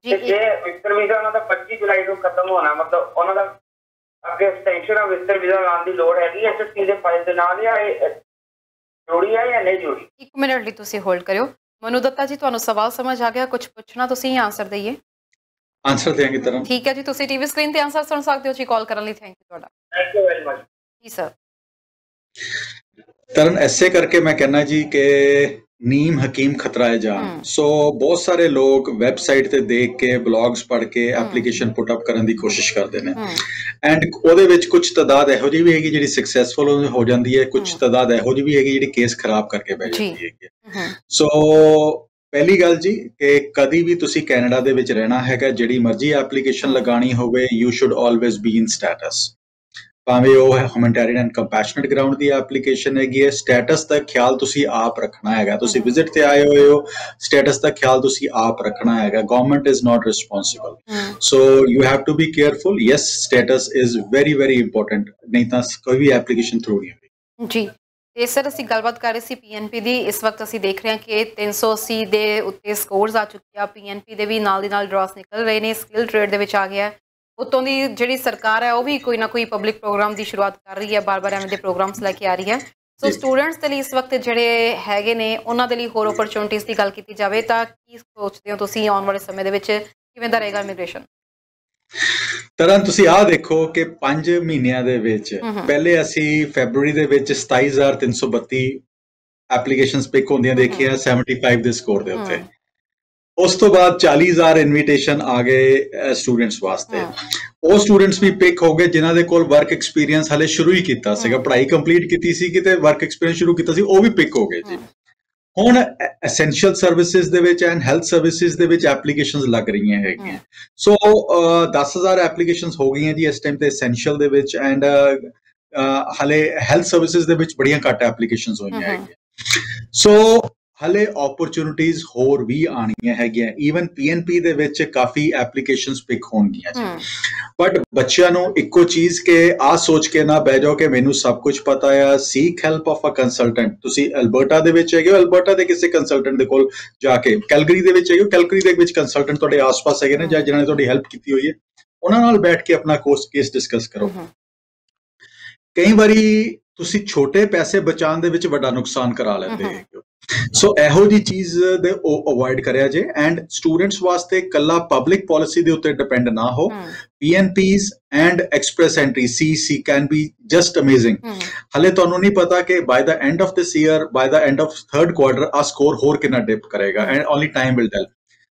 ਤੇ ਜੇ ਵਿਜ਼ਟਰ ਵੀਜ਼ਾ ਉਹਨਾਂ ਦਾ 25 ਜੁਲਾਈ ਨੂੰ ਖਤਮ ਹੋਣਾ, ਮਤਲਬ ਉਹਨਾਂ ਦਾ ਅੱਗੇ ਐਕਸਟੈਂਸ਼ਨ ਆਫ ਵਿਜ਼ਟਰ ਵੀਜ਼ਾ ਲਾਉਣ ਦੀ ਲੋੜ ਹੈਗੀ HSC ਦੇ ਫਾਈਲ ਦੇ ਨਾਲ, ਜਾਂ ਇਹ ਜੋੜੀ ਹੈ ਜਾਂ ਨਹੀਂ ਜੋੜੀ? 1 ਮਿੰਟ ਲਈ ਤੁਸੀਂ ਹੋਲਡ ਕਰਿਓ। ਮਨੂ ਦੱਤਾ ਜੀ, ਤੁਹਾਨੂੰ ਸਵਾਲ ਸਮਝ ਆ ਗਿਆ? ਕੁਝ ਪੁੱਛਣਾ ਤੁਸੀਂ ਆਨਸਰ ਦਈਏ। ਆਨਸਰ ਦੇਾਂਗੇ ਤਰ੍ਹਾਂ। ਠੀਕ ਹੈ ਜੀ, ਤੁਸੀਂ ਟੀਵੀ ਸਕਰੀਨ ਤੇ ਆਨਸਰ ਸੁਣ ਸਕਦੇ ਹੋ ਜੀ। ਕਾਲ ਕਰਨ ਲਈ ਥੈਂਕ ਯੂ ਤੁਹਾਡਾ। ਥੈਂਕ ਯੂ ਵੈਰੀ ਮਚ ਜੀ ਸਰ। ਤਰਨ, ਐਸੇ ਕਰਕੇ ਮੈਂ ਕਹਿੰਦਾ ਜੀ ਕਿ ਨੀਮ ਹਕੀਮ ਖਤਰਾਏ ਜਾਨ। ਸੋ ਬਹੁਤ ਸਾਰੇ ਲੋਕ ਵੈਬਸਾਈਟ ਤੇ ਦੇਖ ਕੇ, ਬਲੌਗਸ ਪੜ੍ਹ ਕੇ ਐਪਲੀਕੇਸ਼ਨ ਪੁੱਟ ਅਪ ਕਰਨ ਦੀ ਕੋਸ਼ਿਸ਼ ਕਰਦੇ ਨੇ, ਐਂਡ ਉਹਦੇ ਵਿੱਚ ਕੁਝ ਤਾਦਾਦ ਇਹੋ ਜਿਹੀ ਵੀ ਹੈਗੀ ਜਿਹੜੀ ਸਕਸੈਸਫੁਲ ਹੋ ਜਾਂਦੀ ਹੈ, ਕੁਝ ਤਾਦਾਦ ਇਹੋ ਜਿਹੀ ਵੀ ਹੈਗੀ ਜਿਹੜੀ ਕੇਸ ਖਰਾਬ ਕਰਕੇ ਬਹਿ ਜਾਂਦੀ ਹੈਗੀ। ਸੋ ਪਹਿਲੀ ਗੱਲ ਜੀ ਕਿ ਕਦੀ ਵੀ ਤੁਸੀਂ ਕੈਨੇਡਾ ਦੇ ਵਿੱਚ ਰਹਿਣਾ ਹੈਗਾ, ਜਿਹੜੀ ਮਰਜ਼ੀ ਐਪਲੀਕੇਸ਼ਨ ਲਗਾਣੀ ਹੋਵੇ, you should always be in status. ਭਾਵੇਂ ਉਹ ਹਿਊਮੈਨਿਟੇਰੀਅਨ ਐਂਡ ਕੰਪੈਸ਼ਨੇਟ ਗਰਾਊਂਡ ਦੀ ਐਪਲੀਕੇਸ਼ਨ ਹੈਗੀ ਹੈ, ਸਟੇਟਸ ਦਾ ਖਿਆਲ ਤੁਸੀਂ ਆਪ ਰੱਖਣਾ ਹੈਗਾ। ਤੁਸੀਂ ਵਿਜ਼ਿਟ ਤੇ ਆਏ ਹੋਏ ਹੋ, ਸਟੇਟਸ ਦਾ ਖਿਆਲ ਤੁਸੀਂ ਆਪ ਰੱਖਣਾ ਹੈਗਾ। Government is not responsible, so you have to be careful. Yes, status is very very important, ਨਹੀਂ ਤਾਂ ਕੋਈ ਵੀ ਐਪਲੀਕੇਸ਼ਨ ਥਰੂ ਨਹੀਂ ਹੋਈ ਜੀ। ਤੇ ਸਰ ਅਸੀਂ ਗੱਲਬਾਤ ਕਰ ਰਹੇ ਸੀ ਪੀਐਨਪੀ ਦੀ। ਇਸ ਵਕਤ ਅਸੀਂ ਦੇਖ ਰਹੇ ਹਾਂ ਕਿ 380 ਦੇ ਉੱਤੇ ਸਕੋਰਸ ਆ ਚੁੱਕੇ ਆ। ਪੀਐਨਪੀ ਦੇ ਵੀ ਨਾਲ ਦੀ ਨਾਲ ਡਰਾਸ ਨਿਕਲ ਰਹੇ ਨੇ, ਸਕਿੱਲ ਟ੍ਰੇਡ ਦੇ ਵਿੱਚ ਆ ਗਿਆ। ਉੱਤੋਂ ਦੀ ਜਿਹੜੀ ਸਰਕਾਰ ਹੈ ਉਹ ਵੀ ਕੋਈ ਨਾ ਕੋਈ ਪਬਲਿਕ ਪ੍ਰੋਗਰਾਮ ਦੀ ਸ਼ੁਰੂਆਤ ਕਰ ਰਹੀ ਹੈ, ਬਾਰ-ਬਾਰ ਐਵੇਂ ਦੇ ਪ੍ਰੋਗਰਾਮਸ ਲੈ ਕੇ ਆ ਰਹੀ ਹੈ। ਸੋ ਸਟੂਡੈਂਟਸ ਦੇ ਲਈ ਇਸ ਵਕਤ ਜਿਹੜੇ ਹੈਗੇ ਨੇ ਉਹਨਾਂ ਦੇ ਲਈ ਹੋਰ ਓਪਰਚੁਨਿਟੀਜ਼ ਦੀ ਗੱਲ ਕੀਤੀ ਜਾਵੇ ਤਾਂ ਕੀ ਸੋਚਦੇ ਹੋ ਤੁਸੀਂ ਆਉਣ ਵਾਲੇ ਸਮੇਂ ਦੇ ਵਿੱਚ ਕਿਵੇਂ ਦਾ ਰਹੇਗਾ ਇਮੀਗ੍ਰੇਸ਼ਨ? ਤਰਨ ਤੁਸੀਂ ਆਹ ਦੇਖੋ ਕਿ 5 ਮਹੀਨਿਆਂ ਦੇ ਵਿੱਚ ਪਹਿਲੇ ਅਸੀਂ ਫੈਬਰੂਰੀ ਦੇ ਵਿੱਚ 27,332 ਐਪਲੀਕੇਸ਼ਨਸ ਪਿਕ ਹੁੰਦੀਆਂ ਦੇਖੀਆਂ 75 ਦੇ ਸਕੋਰ ਦੇ ਉੱਤੇ। ਉਸ ਤੋਂ ਬਾਅਦ 40,000 ਇਨਵੀਟੇਸ਼ਨ ਆ ਗਏ ਸਟੂਡੈਂਟਸ ਵਾਸਤੇ। ਉਹ ਸਟੂਡੈਂਟਸ ਵੀ ਪਿਕ ਹੋ ਗਏ ਜਿਨ੍ਹਾਂ ਦੇ ਕੋਲ ਵਰਕ ਐਕਸਪੀਰੀਅੰਸ ਹਲੇ ਸ਼ੁਰੂ ਹੀ ਕੀਤਾ ਸੀਗਾ, ਪੜ੍ਹਾਈ ਕੰਪਲੀਟ ਕੀਤੀ ਸੀ ਤੇ ਵਰਕ ਐਕਸਪੀਰੀਅੰਸ ਸ਼ੁਰੂ ਕੀਤਾ ਸੀ, ਉਹ ਵੀ ਪਿਕ ਹੋ ਗਏ ਜੀ। ਹੁਣ ਐਸੈਂਸ਼ੀਅਲ ਸਰਵਿਸਿਜ਼ ਦੇ ਵਿੱਚ ਐਂਡ ਹੈਲਥ ਸਰਵਿਸਿਜ਼ ਦੇ ਵਿੱਚ ਐਪਲੀਕੇਸ਼ਨਸ ਲੱਗ ਰਹੀਆਂ ਹੈਗੀਆਂ। ਸੋ 10,000 ਐਪਲੀਕੇਸ਼ਨਸ ਹੋ ਗਈਆਂ ਜੀ ਇਸ ਟਾਈਮ ਤੇ ਐਸੈਂਸ਼ੀਅਲ ਦੇ ਵਿੱਚ, ਐਂਡ ਹਲੇ ਹੈਲਥ ਸਰਵਿਸਿਜ਼ ਦੇ ਵਿੱਚ ਬੜੀਆਂ ਘੱਟ ਐਪਲੀਕੇਸ਼ਨਸ ਹੋਈਆਂ ਹੈਗੀਆਂ। ਸੋ ਹਲੇ ਓਪਰਚੁਨਿਟੀਜ਼ ਹੋਰ ਵੀ ਆਣੀਆਂ ਹੈਗੀਆਂ। ਈਵਨ ਪੀਐਨਪੀ ਦੇ ਵਿੱਚ ਕਾਫੀ ਐਪਲੀਕੇਸ਼ਨਸ ਪਿਕ ਹੋਣਗੀਆਂ ਜੀ। ਬਟ ਬੱਚਿਆਂ ਨੂੰ ਇੱਕੋ ਚੀਜ਼ ਕਿ ਆਹ ਸੋਚ ਕੇ ਨਾ ਬਹਿ ਜਾਓ ਕਿ ਮੈਨੂੰ ਸਭ ਕੁਝ ਪਤਾ ਆ। Seek help of a consultant. ਤੁਸੀਂ ਅਲਬਰਟਾ ਦੇ ਵਿੱਚ ਹੈਗੇ ਹੋ, ਅਲਬਰਟਾ ਦੇ ਕਿਸੇ ਕੰਸਲਟੈਂਟ ਦੇ ਕੋਲ ਜਾ ਕੇ, ਕੈਲਗਰੀ ਦੇ ਵਿੱਚ ਹੈਗੇ ਹੋ, ਕੈਲਗਰੀ ਦੇ ਵਿੱਚ ਕੰਸਲਟੈਂਟ ਤੁਹਾਡੇ ਆਸ-ਪਾਸ ਹੈਗੇ ਨੇ ਜਾਂ ਜਿਨ੍ਹਾਂ ਨੇ ਤੁਹਾਡੀ ਹੈਲਪ ਕੀਤੀ ਹੋਈ ਹੈ, ਉਹਨਾਂ ਨਾਲ ਬੈਠ ਕੇ ਆਪਣਾ ਕੇਸ ਡਿਸਕਸ ਕਰੋ। ਕਈ ਵਾਰੀ ਤੁਸੀਂ ਛੋਟੇ ਪੈਸੇ ਬਚਾਉਣ ਦੇ ਵਿੱਚ ਵੱਡਾ ਨੁਕਸਾਨ ਕਰਾ ਲੈਂਦੇ ਹੋ। ਸੋ ਇਹੋ ਜੀ ਚੀਜ਼ ਦੇ ਅਵੋਇਡ ਕਰਿਆ ਜੇ। ਐਂਡ ਸਟੂਡੈਂਟਸ ਵਾਸਤੇ ਕੱਲਾ ਪਬਲਿਕ ਪਾਲਿਸੀ ਦੇ ਉੱਤੇ ਡਿਪੈਂਡ ਨਾ ਹੋ। PNPs and express entry CEC can be just amazing. ਹਲੇ ਤੁਹਾਨੂੰ ਨਹੀਂ ਪਤਾ ਕਿ by the end of this year, by the end of third quarter ਆ ਸਕੋਰ ਹੋਰ ਕਿੰਨਾ ਡਿਪ ਕਰੇਗਾ, and only time will tell.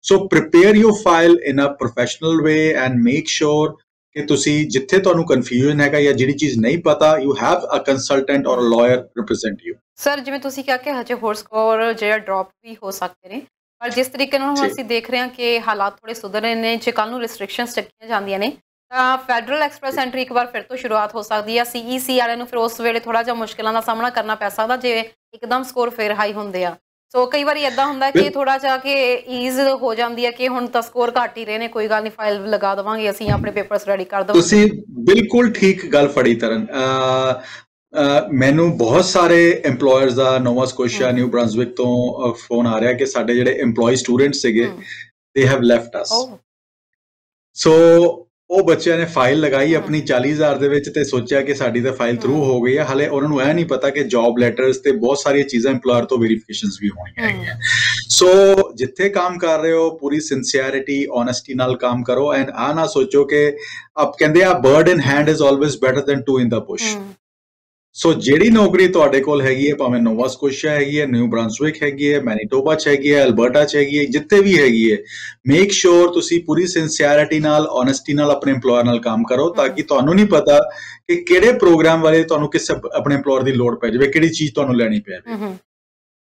So prepare your file in a professional way and make sure ਕਿ ਤੁਸੀਂ ਜਿੱਥੇ ਤੁਹਾਨੂੰ ਕਨਫਿਊਜ਼ਨ ਹੈਗਾ ਜਾਂ ਜਿਹੜੀ ਚੀਜ਼ ਨਹੀਂ ਪਤਾ, ਯੂ ਹੈਵ ਅ ਕੰਸਲਟੈਂਟ ਔਰ ਅ ਲਾਇਰ ਰਿਪਰੈਜ਼ੈਂਟ ਯੂ। ਸਰ ਜਿਵੇਂ ਤੁਸੀਂ ਕਿਹਾ ਕਿ ਹਜੇ ਹੋਰ ਸਕੋਰ ਜਿਹੜਾ ਡ੍ਰੌਪ ਵੀ ਹੋ ਸਕਦੇ ਨੇ, ਪਰ ਜਿਸ ਤਰੀਕੇ ਨਾਲ ਹੁਣ ਅਸੀਂ ਦੇਖ ਰਹੇ ਹਾਂ ਕਿ ਹਾਲਾਤ ਥੋੜੇ ਸੁਧਰ ਰਹੇ ਨੇ, ਜੇ ਕੱਲ ਨੂੰ ਰਿਸਟ੍ਰਿਕਸ਼ਨਸ ਚੱਕੀਆਂ ਜਾਂਦੀਆਂ ਨੇ ਤਾਂ ਫੈਡਰਲ ਐਕਸਪ੍ਰੈਸ ਐਂਟਰੀ ਇੱਕ ਵਾਰ ਫਿਰ ਤੋਂ ਸ਼ੁਰੂਆਤ ਹੋ ਸਕਦੀ ਹੈ। CEC ਵਾਲਿਆਂ ਨੂੰ ਫਿਰ ਉਸ ਵੇਲੇ ਥੋੜਾ ਜਿਹਾ ਮੁਸ਼ਕਿਲਾਂ ਦਾ ਸਾਹਮਣਾ ਕਰਨਾ ਪੈ ਸਕਦਾ ਜੇ ਇੱਕਦਮ ਸਕੋਰ ਫਿਰ ਹਾਈ ਹੁੰਦੇ ਆ। ਸੋ ਕਈ ਵਾਰੀ ਇਦਾਂ ਹੁੰਦਾ ਕਿ ਥੋੜਾ ਜਿਹਾ ਕਿ ਈਜ਼ ਹੋ ਜਾਂਦੀ ਹੈ ਕਿ ਹੁਣ ਤਾਂ ਸਕੋਰ ਘੱਟ ਹੀ ਰਹੇ ਨੇ, ਕੋਈ ਗੱਲ ਨਹੀਂ, ਫਾਈਲ ਲਗਾ ਦੇਵਾਂਗੇ ਅਸੀਂ, ਆਪਣੇ ਪੇਪਰਸ ਰੈਡੀ ਕਰ ਦੇਵਾਂਗੇ। ਤੁਸੀਂ ਬਿਲਕੁਲ ਠੀਕ ਗੱਲ ਫੜੀ ਤਰਨ। ਮੈਨੂੰ ਬਹੁਤ ਸਾਰੇ EMPLOYERS ਦਾ ਨੋਵਾ ਸਕੋਸ਼ੀਆ, ਨਿਊ ਬ੍ਰੰਜ਼ਵਿਕ ਤੋਂ ਫੋਨ ਆ ਰਿਹਾ ਕਿ ਸਾਡੇ ਜਿਹੜੇ EMPLOYEE ਸਟੂਡੈਂਟਸ ਸੀਗੇ ਦੇ ਹੈਵ ਲੈਫਟ ਅਸ। ਸੋ ਉਹ ਬੱਚਿਆਂ ਨੇ ਫਾਈਲ ਲਗਾਈ ਆਪਣੀ 40,000 ਦੇ ਵਿੱਚ ਤੇ ਸੋਚਿਆ ਕਿ ਸਾਡੀ ਤਾਂ ਫਾਈਲ ਥਰੂ ਹੋ ਗਈ ਹੈ। ਹਲੇ ਉਹਨਾਂ ਨੂੰ ਇਹ ਨਹੀਂ ਪਤਾ ਕਿ ਜੌਬ ਲੈਟਰਸ ਤੇ ਬਹੁਤ ਸਾਰੀਆਂ ਚੀਜ਼ਾਂ EMPLOYER ਤੋਂ ਵੈਰੀਫਿਕੇਸ਼ਨਸ ਵੀ ਹੋਣੀਆਂ ਹੈਗੀਆਂ। ਸੋ ਜਿੱਥੇ ਕੰਮ ਕਰ ਰਹੇ ਹੋ ਪੂਰੀ ਸਿੰਸੀਅਰਿਟੀ, ਓਨੈਸਟੀ ਨਾਲ ਕੰਮ ਕਰੋ। ਐਂਡ ਆ ਨਾ ਸੋਚੋ ਕਿ ਆਪ ਕਹਿੰਦੇ ਆ bird in hand is always better than two in the bush. So ਜਿਹੜੀ ਨੌਕਰੀ ਤੁਹਾਡੇ ਕੋਲ ਹੈਗੀ ਹੈ, ਭਾਵੇਂ ਨੋਵਾ ਸਕੋਸ਼ੀਆ ਹੈਗੀ ਹੈ, ਨਿਊ ਬ੍ਰੰਜ਼ਵਿਕ ਹੈਗੀ ਹੈ, ਮੈਨੀਟੋਬਾ 'ਚ ਹੈਗੀ ਹੈ, ਅਲਬਰਟਾ 'ਚ ਹੈਗੀ ਹੈ, ਜਿੱਥੇ ਵੀ ਹੈਗੀ ਹੈ, ਮੇਕ ਸ਼ੋਰ ਤੁਸੀਂ ਪੂਰੀ ਸਿੰਸੀਅਰਿਟੀ ਨਾਲ, ਓਨੈਸਟੀ ਨਾਲ ਆਪਣੇ EMPLOYER ਨਾਲ ਕੰਮ ਕਰੋ, ਤਾਂ ਕਿ ਤੁਹਾਨੂੰ ਨਹੀਂ ਪਤਾ ਕਿ ਕਿਹੜੇ ਪ੍ਰੋਗਰਾਮ ਵਾਲੇ ਤੁਹਾਨੂੰ ਕਿਸ ਆਪਣੇ EMPLOYER ਦੀ ਲੋੜ ਪੈ ਜਾਵੇ, ਕਿਹੜੀ ਚੀਜ਼ ਤੁਹਾਨੂੰ ਲੈਣੀ ਪੈ ਜਾਵੇ।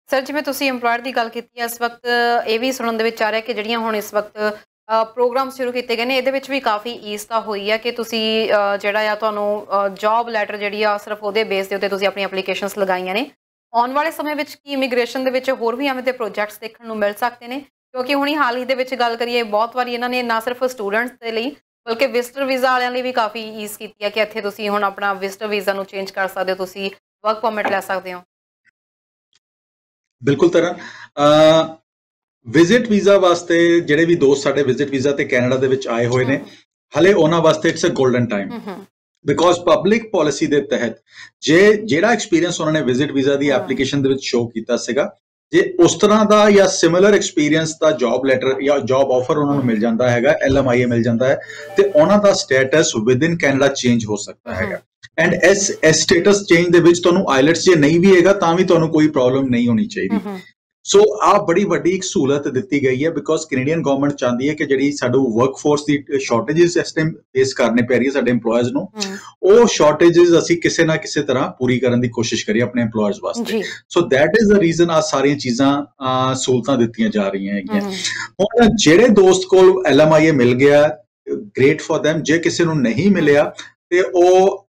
ਸਰ ਜਿਵੇਂ ਤੁਸੀਂ EMPLOYER ਦੀ ਗੱਲ ਕੀਤੀ ਹੈ, ਇਸ ਵਕਤ ਇਹ ਵੀ ਸੁਣਨ ਦੇ ਵਿੱਚ ਆ ਰਿਹਾ ਕਿ ਜਿਹੜੀਆਂ ਹੁਣ ਇਸ ਵਕਤ ਪ੍ਰੋਗਰਾਮ ਸ਼ੁਰੂ ਕੀਤੇ ਗਏ ਨੇ, ਇਹਦੇ ਵਿੱਚ ਵੀ ਕਾਫੀ ਈਜ਼ ਤਾਂ ਹੋਈ ਹੈ ਕਿ ਤੁਸੀਂ ਜਿਹੜਾ ਆ ਤੁਹਾਨੂੰ ਜੌਬ ਲੈਟਰ ਜਿਹੜੀ ਆ ਸਿਰਫ ਉਹਦੇ ਬੇਸ ਦੇ ਉੱਤੇ ਤੁਸੀਂ ਆਪਣੀ ਐਪਲੀਕੇਸ਼ਨਸ ਲਗਾਈਆਂ ਨੇ। ਆਉਣ ਵਾਲੇ ਸਮੇਂ ਵਿੱਚ ਕੀ ਇਮੀਗ੍ਰੇਸ਼ਨ ਦੇ ਵਿੱਚ ਹੋਰ ਵੀ ਐਵੇਂ ਦੇ ਪ੍ਰੋਜੈਕਟਸ ਦੇਖਣ ਨੂੰ ਮਿਲ ਸਕਦੇ ਨੇ? ਕਿਉਂਕਿ ਹੁਣੀ ਹਾਲ ਹੀ ਦੇ ਵਿੱਚ ਗੱਲ ਕਰੀਏ, ਬਹੁਤ ਵਾਰੀ ਇਹਨਾਂ ਨੇ ਨਾ ਸਿਰਫ ਸਟੂਡੈਂਟਸ ਦੇ ਲਈ ਬਲਕਿ ਵਿਜ਼ਟਰ ਵੀਜ਼ਾ ਵਾਲਿਆਂ ਲਈ ਵੀ ਕਾਫੀ ਈਜ਼ ਕੀਤੀ ਹੈ ਕਿ ਇੱਥੇ ਤੁਸੀਂ ਹੁਣ ਆਪਣਾ ਵਿਜ਼ਟਰ ਵੀਜ਼ਾ ਨੂੰ ਚੇਂਜ ਕਰ ਸਕਦੇ ਹੋ, ਤੁਸੀਂ ਵਰਕ ਪਰਮਿਟ ਲੈ ਸਕਦੇ ਹੋ। ਬਿਲਕੁਲ ਤਰ੍ਹਾਂ ਵਿਜ਼ਿਟ ਵੀਜ਼ਾ ਵਾਸਤੇ ਜਿਹੜੇ ਵੀ ਦੋਸਤ ਸਾਡੇ ਵਿਜ਼ਿਟ ਵੀਜ਼ਾ ਤੇ ਕੈਨੇਡਾ ਦੇ ਵਿੱਚ ਆਏ ਹੋਏ ਨੇ, ਹਲੇ ਉਹਨਾਂ ਵਾਸਤੇ it's a golden time. Because public policy ਦੇ ਤਹਿਤ ਜਿਹੜਾ ਐਕਸਪੀਰੀਅੰਸ ਉਹਨਾਂ ਨੇ ਵਿਜ਼ਿਟ ਵੀਜ਼ਾ ਦੀ ਐਪਲੀਕੇਸ਼ਨ ਦੇ ਵਿੱਚ ਸ਼ੋਅ ਕੀਤਾ ਸੀਗਾ, ਜੇ ਉਸ ਤਰ੍ਹਾਂ ਦਾ ਜਾਂ ਸਿਮਿਲਰ ਐਕਸਪੀਰੀਅੰਸ ਦਾ ਜੌਬ ਲੈਟਰ ਜਾਂ ਜੌਬ ਆਫਰ ਉਹਨਾਂ ਨੂੰ ਮਿਲ ਜਾਂਦਾ ਹੈਗਾ, LMIA ਮਿਲ ਜਾਂਦਾ ਹੈ, ਤੇ ਉਹਨਾਂ ਦਾ ਸਟੇਟਸ ਵਿਦਿਨ ਕੈਨੇਡਾ ਚੇਂਜ ਹੋ ਸਕਦਾ ਹੈਗਾ। ਐਂਡ ਇਸ ਸਟੇਟਸ ਚੇਂਜ ਦੇ ਵਿੱਚ ਤੁਹਾਨੂੰ ਆਈਲੈਟਸ ਜੇ ਨਹੀਂ ਵੀ ਹੈਗਾ ਤਾਂ ਵੀ ਤੁਹਾਨੂੰ ਕੋਈ ਪ੍ਰੋਬਲਮ ਨਹੀਂ ਹੋਣੀ ਚਾਹੀਦੀ। ਸੋ ਆ ਬੜੀ ਵੱਡੀ ਇੱਕ ਸਹੂਲਤ ਦਿੱਤੀ ਗਈ ਹੈ ਬਿਕੋਜ਼ ਕੈਨੇਡੀਅਨ ਗਵਰਨਮੈਂਟ ਚਾਹੁੰਦੀ ਹੈ ਕਿ ਜਿਹੜੀ ਸਾਨੂੰ ਵਰਕਫੋਰਸ ਦੀ ਸ਼ਾਰਟੇजेस ਇਸ ਟਾਈਮ ਫੇਸ ਕਰਨੇ ਪੈ ਰਹੀ ਹੈ ਸਾਡੇ EMPLOYERS ਨੂੰ, ਉਹ ਸ਼ਾਰਟੇजेस ਅਸੀਂ ਕਿਸੇ ਨਾ ਕਿਸੇ ਤਰ੍ਹਾਂ ਪੂਰੀ ਕਰਨ ਦੀ ਕੋਸ਼ਿਸ਼ ਕਰੀਏ ਆਪਣੇ EMPLOYERS ਵਾਸਤੇ। So that is the reason ਆ ਸਾਰੀਆਂ ਚੀਜ਼ਾਂ ਸਹੂਲਤਾਂ ਦਿੱਤੀਆਂ ਜਾ ਰਹੀਆਂ ਹੈਗੀਆਂ। ਹੁਣ ਜਿਹੜੇ ਦੋਸਤ ਕੋਲ LMIA ਮਿਲ ਗਿਆ, ਗ੍ਰੇਟ ਫॉर them। ਜੇ ਕਿਸੇ ਨੂੰ ਨਹੀਂ ਮਿਲਿਆ ਤੇ ਉਹ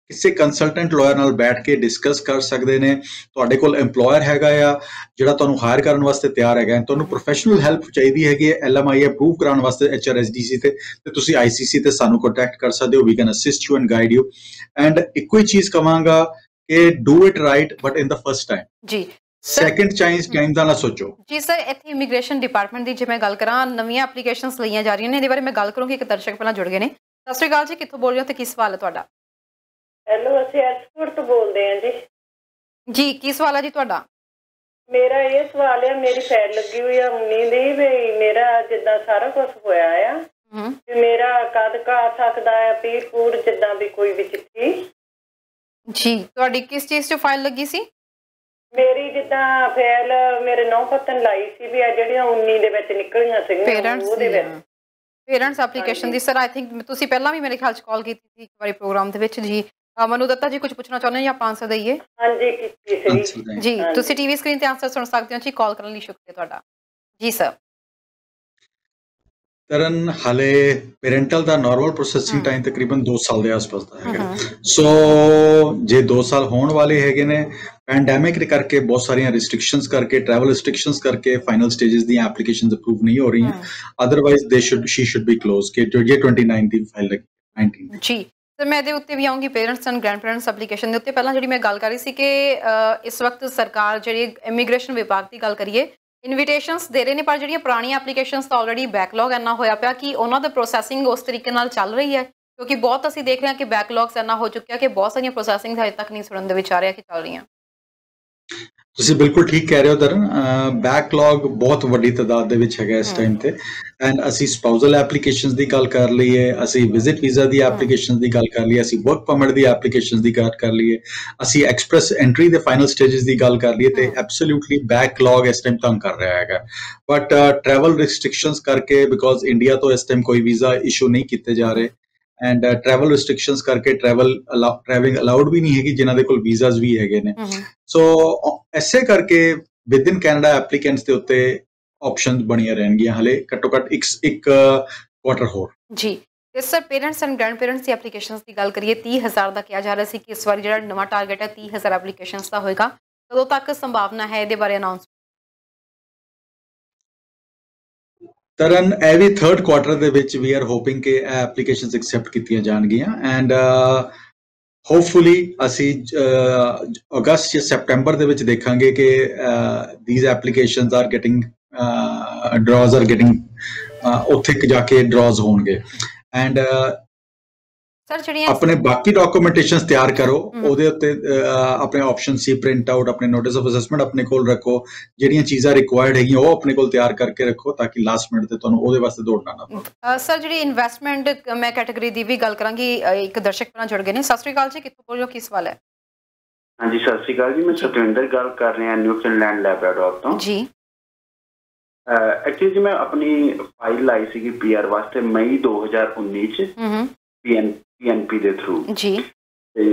ਕਿਸੇ ਕੰਸਲਟੈਂਟ ਲਾਇਰ ਨਾਲ ਬੈਠ ਕੇ ਡਿਸਕਸ ਕਰ ਸਕਦੇ ਨੇ। ਤੁਹਾਡੇ ਕੋਲ EMPLOYER ਹੈਗਾ ਆ ਜਿਹੜਾ ਤੁਹਾਨੂੰ ਹਾਇਰ ਕਰਨ ਵਾਸਤੇ ਤਿਆਰ ਹੈਗਾ, ਤੁਹਾਨੂੰ ਪ੍ਰੋਫੈਸ਼ਨਲ ਹੈਲਪ ਚਾਹੀਦੀ ਹੈਗੀ ਹੈ LMIA ਅਪਰੂਵ ਕਰਾਉਣ ਵਾਸਤੇ HRSDC ਤੇ ਤੁਸੀਂ ICC ਤੇ ਸਾਨੂੰ ਕੰਟੈਕਟ ਕਰ ਸਕਦੇ ਹੋ। We can assist you and guide you. And ਇੱਕੋ ਹੀ ਚੀਜ਼ ਕਵਾਂਗਾ ਕਿ do it right but in the first time ਜੀ। ਸੈਕੰਡ ਟਾਈਮ ਦਾ ਨਾ ਸੋਚੋ ਜੀ। ਸਰ ਇੱਥੇ ਇਮੀਗ੍ਰੇਸ਼ਨ ਡਿਪਾਰਟਮੈਂਟ ਦੀ ਜੇ ਮੈਂ ਗੱਲ ਕਰਾਂ, ਨਵੀਆਂ ਐਪਲੀਕੇਸ਼ਨਸ ਲਈਆਂ ਜਾ ਰਹੀਆਂ ਨੇ, ਇਹਦੇ ਬਾਰੇ ਮੈਂ ਗੱਲ ਕਰੂੰਗੀ। ਇੱਕ ਦਰਸ਼ਕ ਪਹਿਲਾਂ ਜੁੜ ਗਏ ਨੇ। ਸਤਿ ਸ਼੍ਰੀ ਅਕਾਲ ਜੀ, ਕਿੱਥੋਂ ਬੋਲ ਰਹੇ ਹੋ ਤੇ ਕੀ ਸਵਾਲ ਹੈ ਤੁਹਾਡਾ? ਹੈਲੋ, ਅਸੀਂ ਐਕਸਪੋਰਟ ਤੋਂ ਬੋਲਦੇ ਹਾਂ ਜੀ। ਜੀ, ਕੀ ਸਵਾਲ ਹੈ ਜੀ ਤੁਹਾਡਾ? ਮੇਰਾ ਇਹ ਸਵਾਲ ਹੈ, ਮੇਰੀ ਫਾਈਲ ਲੱਗੀ ਹੋਈ ਆ 19 ਦੀ, ਵੀ ਮੇਰਾ ਜਿੱਦਾਂ ਸਾਰਾ ਕੁਝ ਹੋਇਆ ਆ, ਵੀ ਮੇਰਾ ਕਦ ਆ ਸਕਦਾ ਹੈ ਪੂਰ ਜਿੱਦਾਂ ਵੀ ਕੋਈ ਵੀ ਚਿੱਠੀ ਜੀ। ਤੁਹਾਡੀ ਕਿਸ ਚੀਜ਼ 'ਚ ਫਾਈਲ ਲੱਗੀ ਸੀ? ਮੇਰੀ ਜਿੱਦਾਂ ਫਾਈਲ ਮੇਰੇ ਨੌ ਪੱਤਨ ਲਾਈ ਸੀ ਵੀ ਆ ਜਿਹੜੀਆਂ 19 ਦੇ ਵਿੱਚ ਨਿਕਲੀਆਂ ਸੀਗੀਆਂ ਉਹਦੇ ਵਿੱਚ parents application the. Sir I think ਤੁਸੀਂ ਪਹਿਲਾਂ ਵੀ ਮੇਰੇ ਖਿਆਲ 'ਚ ਕਾਲ ਕੀਤੀ ਸੀ ਇੱਕ ਵਾਰੀ ਪ੍ਰੋਗਰਾਮ ਦੇ ਵਿੱਚ ਜੀ। ਮਨੂ ਦੱਤਾ ਜੀ ਕੁਝ ਪੁੱਛਣਾ ਚਾਹੁੰਦੇ ਹੋ ਜਾਂ ਆਪਾਂ ਆਨਸਰ ਦਈਏ? ਹਾਂਜੀ ਕੀਤੀ ਸੀ ਜੀ। ਤੁਸੀਂ ਟੀਵੀ ਸਕਰੀਨ ਤੇ ਆਨਸਰ ਸੁਣ ਸਕਦੇ ਹੋ ਜੀ। ਕਾਲ ਕਰਨ ਲਈ ਸ਼ੁਕਰੀਆ ਤੁਹਾਡਾ ਜੀ ਸਰ। ਤਰਨ ਹਾਲੇ ਪੇਰੈਂਟਲ ਦਾ ਨਾਰਮਲ ਪ੍ਰੋਸੈਸਿੰਗ ਟਾਈਮ ਤਕਰੀਬਨ 2 ਸਾਲ ਦੇ ਆਸ-ਪਾਸ ਦਾ ਹੈਗਾ। ਸੋ ਜੇ 2 ਸਾਲ ਹੋਣ ਵਾਲੇ ਹੈਗੇ ਨੇ, ਪੈਂਡੈਮਿਕ ਦੇ ਕਰਕੇ ਬਹੁਤ ਸਾਰੀਆਂ ਰਿਸਟ੍ਰਿਕਸ਼ਨਸ ਕਰਕੇ, ਟਰੈਵਲ ਰਿਸਟ੍ਰਿਕਸ਼ਨਸ ਕਰਕੇ ਫਾਈਨਲ ਸਟੇजेस ਦੀਆਂ ਐਪਲੀਕੇਸ਼ਨਸ ਅਪਰੂਵ ਨਹੀਂ ਹੋ ਰਹੀਆਂ। Otherwise she should be close ਕਿ ਜੋ 29 ਦੀ ਫਾਈਲ ਲੱਗੀ 19 ਜੀ। ਸਰ ਮੈਂ ਇਹਦੇ ਉੱਤੇ ਵੀ ਆਉਂਗੀ parents and grandparents application ਦੇ ਉੱਤੇ। ਪਹਿਲਾਂ ਜਿਹੜੀ ਮੈਂ ਗੱਲ ਕਰ ਰਹੀ ਸੀ ਕਿ ਇਸ ਵਕਤ ਸਰਕਾਰ ਜਿਹੜੀ ਇਮੀਗ੍ਰੇਸ਼ਨ ਵਿਭਾਗ ਦੀ ਗੱਲ ਕਰੀਏ, ਇਨਵੀਟੇਸ਼ਨਸ ਦੇ ਰਹੇ ਨੇ, ਪਰ ਜਿਹੜੀਆਂ ਪੁਰਾਣੀਆਂ ਐਪਲੀਕੇਸ਼ਨਸ ਤਾਂ ਆਲਰੇਡੀ ਬੈਕਲੌਗ ਇੰਨਾ ਹੋਇਆ ਪਿਆ ਕਿ ਉਹਨਾਂ ਦਾ ਪ੍ਰੋਸੈਸਿੰਗ ਉਸ ਤਰੀਕੇ ਨਾਲ ਚੱਲ ਰਹੀ ਹੈ, ਕਿਉਂਕਿ ਬਹੁਤ ਅਸੀਂ ਦੇਖ ਰਹੇ ਹਾਂ ਕਿ ਬੈਕਲੌਗਸ ਇੰਨਾ ਹੋ ਚੁੱਕਿਆ ਕਿ ਬਹੁਤ ਸਾਰੀਆਂ ਪ੍ਰੋਸੈਸਿੰਗ ਹਜੇ ਤੱਕ ਨਹੀਂ ਸੁਣਨ ਦੇ ਵਿੱਚ ਆ ਰਿਹਾ ਕਿ ਚੱਲ ਰਹੀਆਂ। ਤੁਸੀਂ ਬਿਲਕੁਲ ਠੀਕ ਕਹਿ ਰਹੇ ਹੋ ਤਰਨ। ਬੈਕਲੌਗ ਬਹੁਤ ਵੱਡੀ ਤਾਦਾਦ ਦੇ ਵਿੱਚ ਹੈਗਾ ਇਸ ਟਾਈਮ ਤੇ। ਐਂਡ ਅਸੀਂ ਸਪਾਊਜ਼ਲ ਐਪਲੀਕੇਸ਼ਨਸ ਦੀ ਗੱਲ ਕਰ ਲਈਏ, ਅਸੀਂ ਵਿਜ਼ਿਟ ਵੀਜ਼ਾ ਦੀ ਐਪਲੀਕੇਸ਼ਨਸ ਦੀ ਗੱਲ ਕਰ ਲਈਏ, ਅਸੀਂ ਵਰਕ ਪਰਮਿਟ ਦੀ ਐਪਲੀਕੇਸ਼ਨਸ ਦੀ ਗੱਲ ਕਰ ਲਈਏ, ਅਸੀਂ ਐਕਸਪ੍ਰੈਸ ਐਂਟਰੀ ਦੇ ਫਾਈਨਲ ਸਟੇजेस ਦੀ ਗੱਲ ਕਰ ਲਈਏ, ਤੇ ਐਬਸੋਲੂਟਲੀ ਬੈਕਲੌਗ ਇਸ ਟਾਈਮ ਤੰਗ ਕਰ ਰਿਹਾ ਹੈਗਾ। ਬਟ ਟਰੈਵਲ ਰਿਸਟ੍ਰਿਕਸ਼ਨਸ ਕਰਕੇ, ਬਿਕੋਜ਼ ਇੰਡੀਆ ਤੋਂ ਇਸ ਟਾਈਮ ਕੋਈ ਵੀਜ਼ਾ ਇਸ਼ੂ ਨਹੀਂ ਕੀਤੇ ਜਾ ਰਹੇ, ਐਂਡ ਟਰੈਵਲ ਰਿਸਟ੍ਰਿਕਸ਼ਨਸ ਕਰਕੇ ਟਰੈਵਲਿੰਗ ਅਲਾਉਡ ਵੀ ਨਹੀਂ ਹੈਗੀ ਜਿਨ੍ਹਾਂ ਦੇ ਕੋਲ ਵੀਜ਼ਾਸ ਵੀ ਹੈਗੇ ਨੇ। ਸੋ ਐਸੇ ਕਰਕੇ ਵਿਦ ਇਨ ਕੈਨੇਡਾ ਐਪਲੀਕੈਂਟਸ ਦੇ ਉੱਤੇ ਆਪਸ਼ਨਸ ਬਣੀਆਂ ਰਹਿਣਗੀਆਂ ਹਲੇ ਘੱਟੋ ਘੱਟ ਇੱਕ ਕੁਆਟਰ ਹੋਰ ਜੀ। ਤੇ sir parents and grandparents ਦੀ ਐਪਲੀਕੇਸ਼ਨਸ ਦੀ ਗੱਲ ਕਰੀਏ, 30,000 ਦਾ ਕਿਹਾ ਜਾ ਰਿਹਾ ਸੀ ਕਿ ਇਸ ਵਾਰੀ ਜਿਹੜਾ ਨਵਾਂ ਟਾਰਗੇਟ ਹੈ 30,000 ਐਪਲੀਕੇਸ਼ਨਸ ਦਾ ਹੋਏਗਾ। ਕਦੋਂ ਤੱਕ ਸੰਭਾਵਨਾ ਹੈ ਇਹਦੇ ਬਾਰੇ ਅਨਾਉਂਸ? ਤਰਨ ਇਹ ਵੀ 3rd ਕੁਆਟਰ ਦੇ ਵਿੱਚ ਵੀ ਆਰ ਹੋਪਿੰਗ ਕਿ ਇਹ ਐਪਲੀਕੇਸ਼ਨਸ ਐਕਸੈਪਟ ਕੀਤੀਆਂ ਜਾਣਗੀਆਂ। ਐਂਡ ਹੋਪਫੁਲੀ ਅਸੀਂ ਅਗਸਤ ਜਾਂ ਸੈਪਟੈਂਬਰ ਦੇ ਵਿੱਚ ਦੇਖਾਂਗੇ ਕਿ these applications are getting draws are getting ਉੱਥੇ ਜਾ ਕੇ ਡਰਾਜ਼ ਹੋਣਗੇ। ਐਂਡ ਸਰ ਜਿਹੜੀਆਂ ਆਪਣੇ ਬਾਕੀ ਡਾਕੂਮੈਂਟੇਸ਼ਨਸ ਤਿਆਰ ਕਰੋ, ਉਹਦੇ ਉੱਤੇ ਆਪਣੇ ਆਪਸ਼ਨ ਸੀ ਪ੍ਰਿੰਟ ਆਊਟ, ਆਪਣੇ ਨੋਟਿਸ ਆਫ ਅਸੈਸਮੈਂਟ ਆਪਣੇ ਕੋਲ ਰੱਖੋ, ਜਿਹੜੀਆਂ ਚੀਜ਼ਾਂ ਰਿਕੁਆਇਰਡ ਹੈਗੀਆਂ ਉਹ ਆਪਣੇ ਕੋਲ ਤਿਆਰ ਕਰਕੇ ਰੱਖੋ ਤਾਂ ਕਿ ਲਾਸਟ ਮਿੰਟ ਤੇ ਤੁਹਾਨੂੰ ਉਹਦੇ ਵਾਸਤੇ ਦੌੜਨਾ ਨਾ ਪਵੇ। ਸਰ ਜਿਹੜੀ ਇਨਵੈਸਟਮੈਂਟ ਮੈਂ ਕੈਟਾਗਰੀ ਦੀ ਵੀ ਗੱਲ ਕਰਾਂਗੀ, ਇੱਕ ਦਰਸ਼ਕ ਨਾਲ ਜੁੜ ਗਏ ਨੇ। ਸਤਿ ਸ਼੍ਰੀ ਅਕਾਲ ਜੀ, ਕਿੱਥੋਂ ਬੋਲ ਰਹੇ ਹੋ, ਕੀ ਸਵਾਲ ਹੈ? ਹਾਂਜੀ ਸਤਿ ਸ਼੍ਰੀ ਅਕਾਲ ਜੀ, ਮੈਂ ਸਤਿੰਦਰ ਗੱਲ ਕਰ ਰਿਹਾ ਨਿਊਜ਼ੀਲੈਂਡ ਲੈਬਰਾਡੋਰ ਤੋਂ ਜੀ। ਐਕਚੁਅਲੀ ਮੈਂ ਆਪਣੀ ਫਾਈਲ ਲਾਈ ਸੀਗੀ PR ਵਾਸਤੇ ਮਈ 2019 ਚ PNP ਦੇ ਥਰੂ ਜੀ। ਤੇ